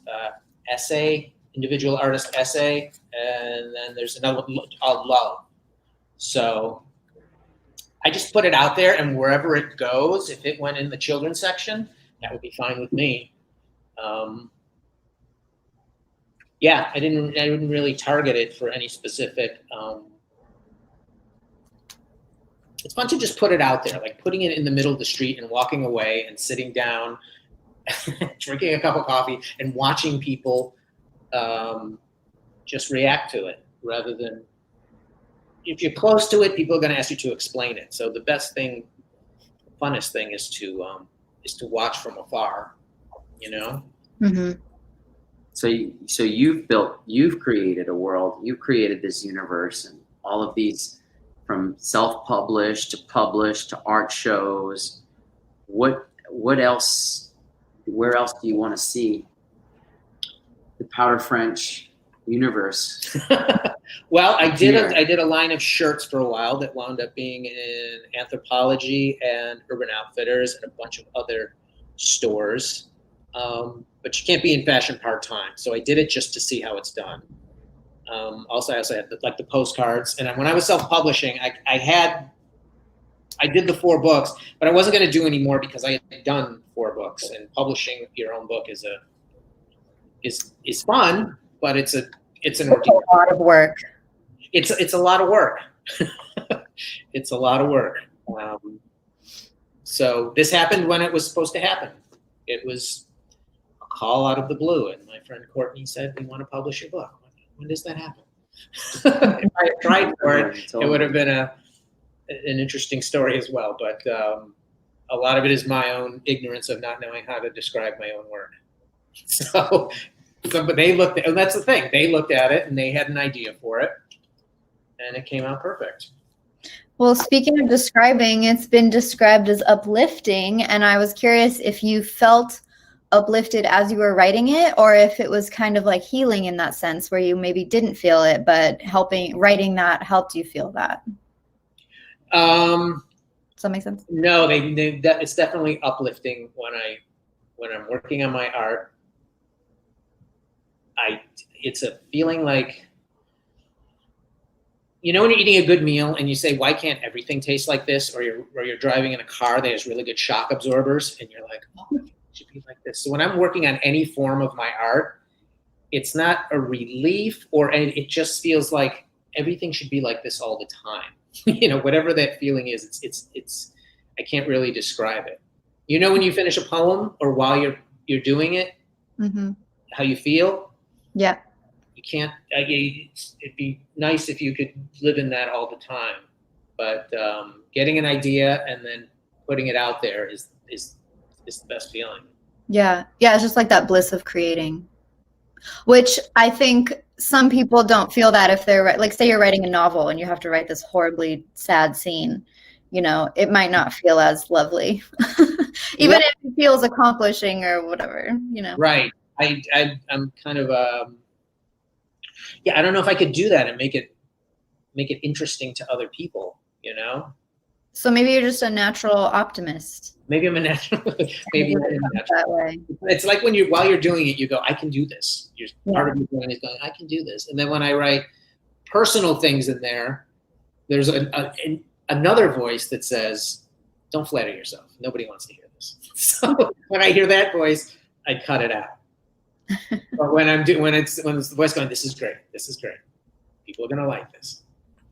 essay, individual artist essay. And then there's another one, love. So I just put it out there, and wherever it goes, if it went in the children's section, that would be fine with me. Yeah, I didn't really target it for any specific. It's fun to just put it out there, like putting it in the middle of the street and walking away and sitting down, drinking a cup of coffee and watching people just react to it, rather than, if you're close to it, people are going to ask you to explain it. So the best thing, the funnest thing is to watch from afar, you know?
Mm-hmm.
So you've created a world, you've created this universe, and all of these, from self-published to published to art shows. What else, where else do you want to see the Powder French universe?
Well, I did a line of shirts for a while that wound up being in Anthropology and Urban Outfitters and a bunch of other stores. But you can't be in fashion part-time. So I did it just to see how it's done. Also, I had the postcards. And when I was self-publishing, I did the 4 books, but I wasn't going to do any more because I had done 4 books. And publishing your own book is fun, but it's an ordeal.
A lot of work.
It's a lot of work. It's a lot of work. So this happened when it was supposed to happen. It was a call out of the blue, and my friend Courtney said, "We want to publish your book." When does that happen? If I had tried for it, it would have been an interesting story as well. But a lot of it is my own ignorance of not knowing how to describe my own work. So but they looked at, and that's the thing, they looked at it and they had an idea for it, and it came out perfect.
Well, speaking of describing, it's been described as uplifting, and I was curious if you felt uplifted as you were writing it, or if it was kind of like healing in that sense, where you maybe didn't feel it, but writing that helped you feel that. Does that make sense?
No, it's definitely uplifting when I'm working on my art. It's a feeling like, you know, when you're eating a good meal and you say, why can't everything taste like this? Or you're driving in a car that has really good shock absorbers, and you're like, oh, it should be like this. So when I'm working on any form of my art, it's not a relief, it just feels like everything should be like this all the time. You know, whatever that feeling is, it's I can't really describe it. You know, when you finish a poem or while you're doing it,
mm-hmm.
how you feel?
Yeah.
You can't, it'd be nice if you could live in that all the time, but getting an idea and then putting it out there is the best feeling.
Yeah. Yeah. It's just like that bliss of creating, which I think some people don't feel that if they're like, say you're writing a novel and you have to write this horribly sad scene, you know, it might not feel as lovely, even if it feels accomplishing or whatever, you know?
Right. I'm kind of, I don't know if I could do that and make it interesting to other people, you know?
So maybe you're just a natural optimist.
Maybe I'm a natural, maybe I'm
that way.
It's like while you're doing it, you go, I can do this. Part of your brain is going, I can do this. And then when I write personal things in there, there's another voice that says, don't flatter yourself. Nobody wants to hear this. So when I hear that voice, I cut it out. But when it's the voice going, this is great. This is great. People are going to like this.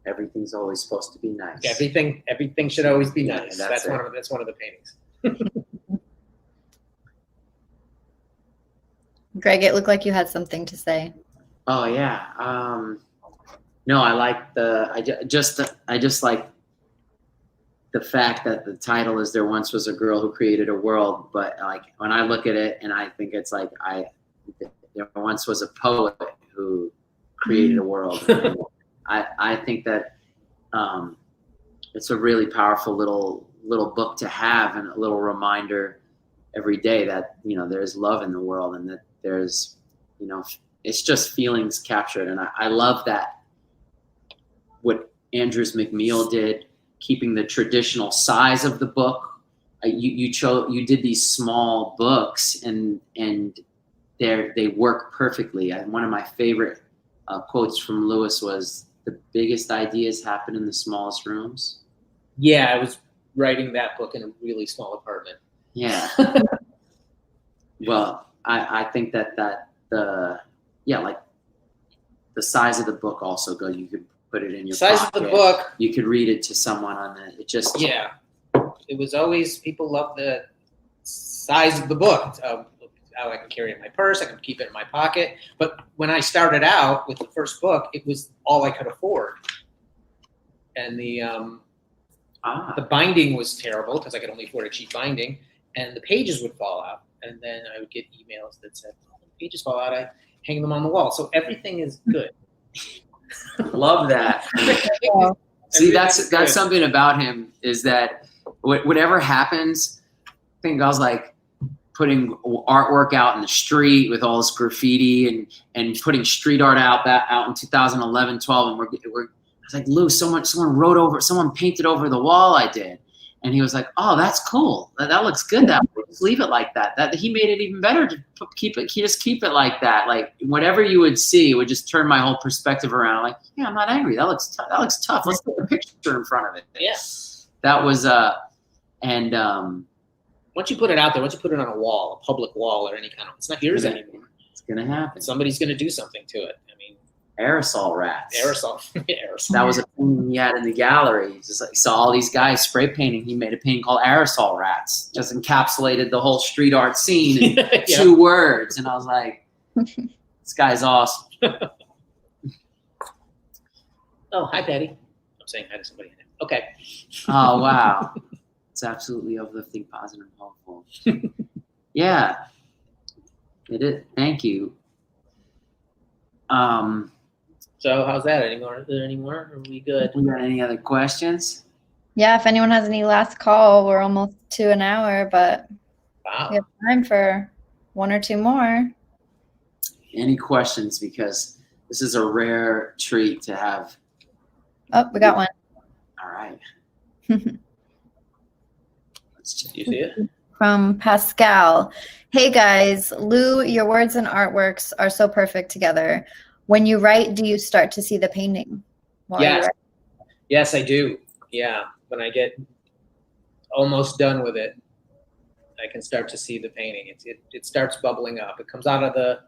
Everything's always supposed to be nice.
Everything should always be nice.
Yeah,
that's one of the paintings.
Greg, it looked like you had something to say.
Oh yeah. No, I like I just like the fact that the title is "There Once Was a Girl Who Created a World," but like when I look at it, and I think it's like there once was a poet who created a world. And I think that it's a really powerful little book to have, and a little reminder every day that, you know, there's love in the world, and that there's, you know, it's just feelings captured. And I love that Andrews McMeel did, keeping the traditional size of the book. You did these small books, and they work perfectly. One of my favorite quotes from Louis was, "The biggest ideas happen in the smallest rooms."
Yeah, I was writing that book in a really small apartment.
Yeah. Well, I think that the size of the book also good. You could put it in your
size
pocket.
of the book.
You could read it to someone on it. It just
It was always, people love the size of the book. How I can carry it in my purse, I can keep it in my pocket. But when I started out with the first book, it was all I could afford, and the binding was terrible because I could only afford a cheap binding, and the pages would fall out. And then I would get emails that said, "Oh, the pages fall out. I hang them on the wall." So everything is good.
Love that. See, that's something about him, is that whatever happens, I think I was like putting artwork out in the street with all this graffiti and putting street art out in 2011, 12, and I was like, "Lou, someone painted over the wall I did." And he was like, "Oh, that's cool. That looks good. That way. Just leave it like that." That he made it even better to keep it like that. Like whatever you would see would just turn my whole perspective around. Like, yeah, I'm not angry. That looks tough. Let's take a picture in front of it.
Yeah.
That was
once you put it out there, once you put it on a wall, a public wall or any kind of, it's not yours anymore.
It's gonna happen.
Somebody's gonna do something to it. I mean,
aerosol rats.
Aerosol.
That was a painting he had in the gallery. He just saw all these guys spray painting. He made a painting called Aerosol Rats. Just encapsulated the whole street art scene in 2 words. And I was like, this guy's awesome.
Oh, hi, Patty. I'm saying hi to somebody. Okay.
Oh, wow. It's absolutely uplifting, positive, and hopeful. Yeah. It is. Thank you.
So how's that? Are there any more? Are we good?
We got any other questions?
Yeah, if anyone has any last call, we're almost to an hour, but
Wow.
we have time for 1 or 2 more.
Any questions? Because this is a rare treat to have.
Oh, we got one.
All right. Let's check.
Do you see it?
From Pascal. Hey guys, Lou, your words and artworks are so perfect together. When you write, do you start to see the painting?
Yes. Yes, I do. Yeah. When I get almost done with it, I can start to see the painting. It starts bubbling up. It comes out of the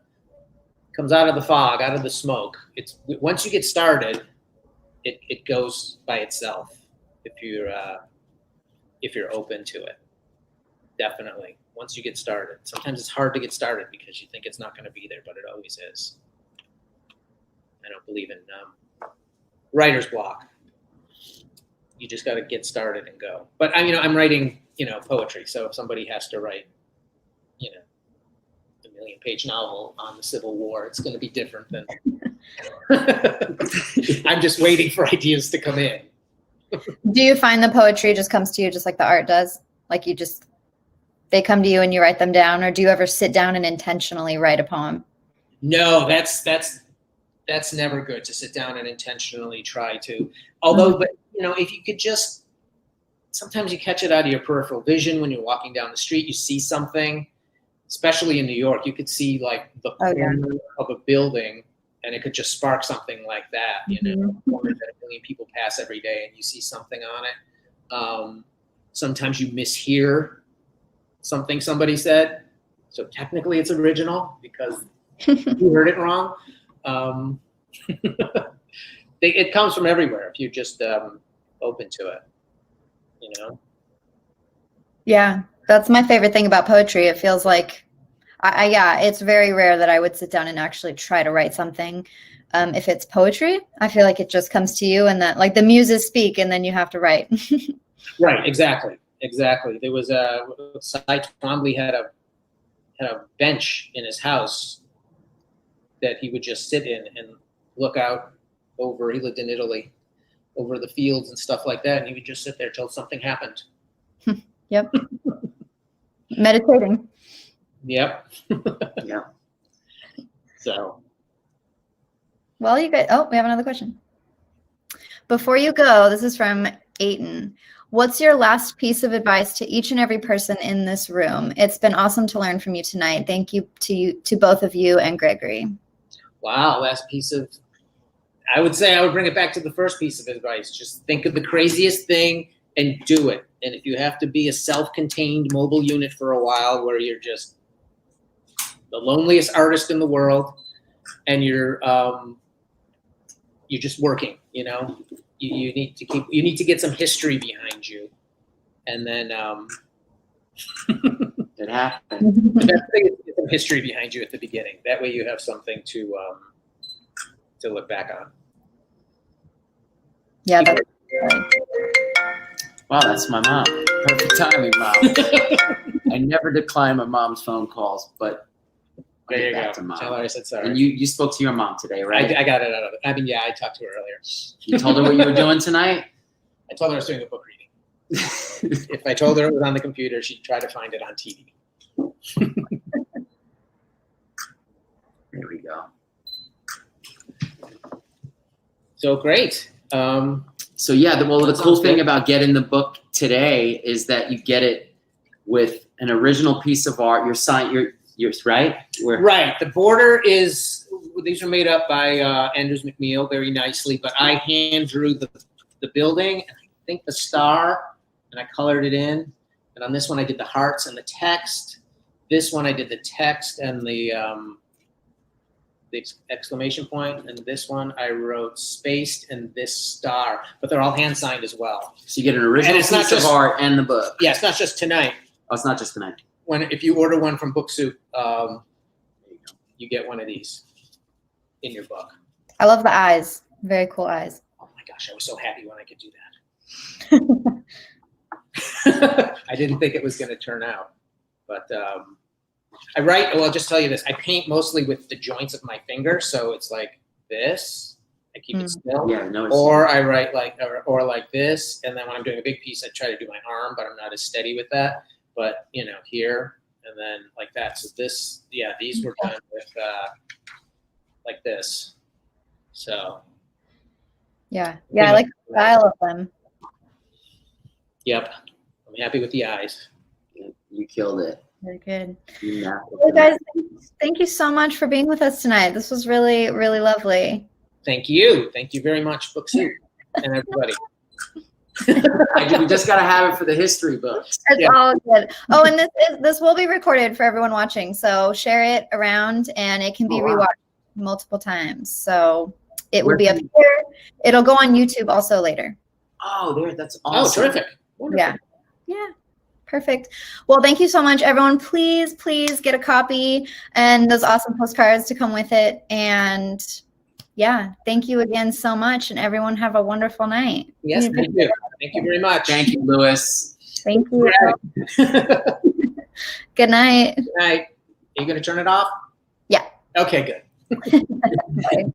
fog, out of the smoke. Once you get started, it goes by itself if you're open to it. Definitely. Once you get started. Sometimes it's hard to get started because you think it's not going to be there, but it always is. I don't believe in writer's block. You just got to get started and go. But I'm writing, poetry. So if somebody has to write, a 1,000,000-page novel on the Civil War, it's going to be different than. I'm just waiting for ideas to come in.
Do you find the poetry just comes to you just like the art does? Like they come to you and you write them down, or do you ever sit down and intentionally write a poem?
No, that's never good to sit down and intentionally try to. Although, but if you could just, sometimes you catch it out of your peripheral vision when you're walking down the street, you see something, especially in New York, you could see like the corner of a building and it could just spark something like that, a corner that 1 million people pass every day and you see something on it. Sometimes you mishear something somebody said. So technically it's original because you heard it wrong. It comes from everywhere if you're just open to it,
Yeah, that's my favorite thing about poetry. It feels like, it's very rare that I would sit down and actually try to write something. If it's poetry, I feel like it just comes to you, and that like the muses speak, and then you have to write.
Right. Exactly. There was Cy Twombly had a bench in his house that he would just sit in and look out over. He lived in Italy, over the fields and stuff like that, and he would just sit there till something happened.
Yep. Meditating.
Yep.
Yeah.
So.
Well, you guys. Oh, we have another question. Before you go, this is from Aiton. What's your last piece of advice to each and every person in this room? It's been awesome to learn from you tonight. Thank you to both of you and Gregory.
Wow, last piece of, I would say I would bring it back to the first piece of advice. Just think of the craziest thing and do it. And if you have to be a self-contained mobile unit for a while where you're just the loneliest artist in the world and you're just working, you know, you need to get some history behind you. And then
It happened.
the best thing is to get some history behind you at the beginning. That way you have something to look back on.
Yeah, that's
Wow, that's my mom. Perfect timing, Mom. I never decline my mom's phone calls, but I'll
There
get
you
back
go.
to Mom.
Tell her I said sorry.
And you spoke to your mom today, right?
I got it out of it. I mean, yeah, I talked to her earlier.
You told her what you were doing tonight?
I told her I was doing a book reading. If I told her it was on the computer, she'd try to find it on TV.
There we go.
So great.
So yeah, the
That
cool
sounds
thing
good.
about getting the book today is that you get it with an original piece of art. Your sign, yours, right?
Right. The border is, these are made up by Andrews McMeel very nicely, but I hand drew the building and I think the star, and I colored it in. And on this one, I did the hearts and the text. This one, I did the text and the exclamation point. And this one, I wrote spaced and this star, but they're all hand signed as well.
So you get an original
And it's not
piece of
just-
art and the book.
Yeah, it's not just tonight.
Oh, it's not just tonight.
If you order one from Book Soup, you get one of these in your book.
I love the eyes. Very cool eyes.
Oh my gosh, I was so happy when I could do that. I didn't think it was going to turn out, but I write. Well, I'll just tell you this: I paint mostly with the joints of my finger, so it's like this. I keep it still.
Yeah, no.
Or I write like or like this, and then when I'm doing a big piece, I try to do my arm, but I'm not as steady with that. But you know, here and then like that. So this, yeah, these were done with like this. So
Yeah. Yeah, I like the style of them.
yep, I'm happy with the eyes.
You killed it.
Very good.
You knocked it
Well, guys,
out.
thank you so much for being with us tonight. This was really, really lovely.
Thank you very much, Book Soup, and everybody.
We just gotta have it for the history books.
It's
Yeah.
all good. Oh, and this will be recorded for everyone watching. So share it around, and it can be
Oh, wow.
rewatched multiple times. So it will
Where
be up
can-
here. It'll go on YouTube also later.
Oh, that's
Oh,
awesome.
terrific! Wonderful.
Yeah. Yeah. Perfect. Well, thank you so much, everyone. Please get a copy and those awesome postcards to come with it. And yeah, thank you again so much. And everyone have a wonderful night.
Yes, thank you. Thank you very much.
Thank you, Louis.
Thank you.
Good
Good night.
night. Are you going to turn it off?
Yeah.
Okay, good.
Bye.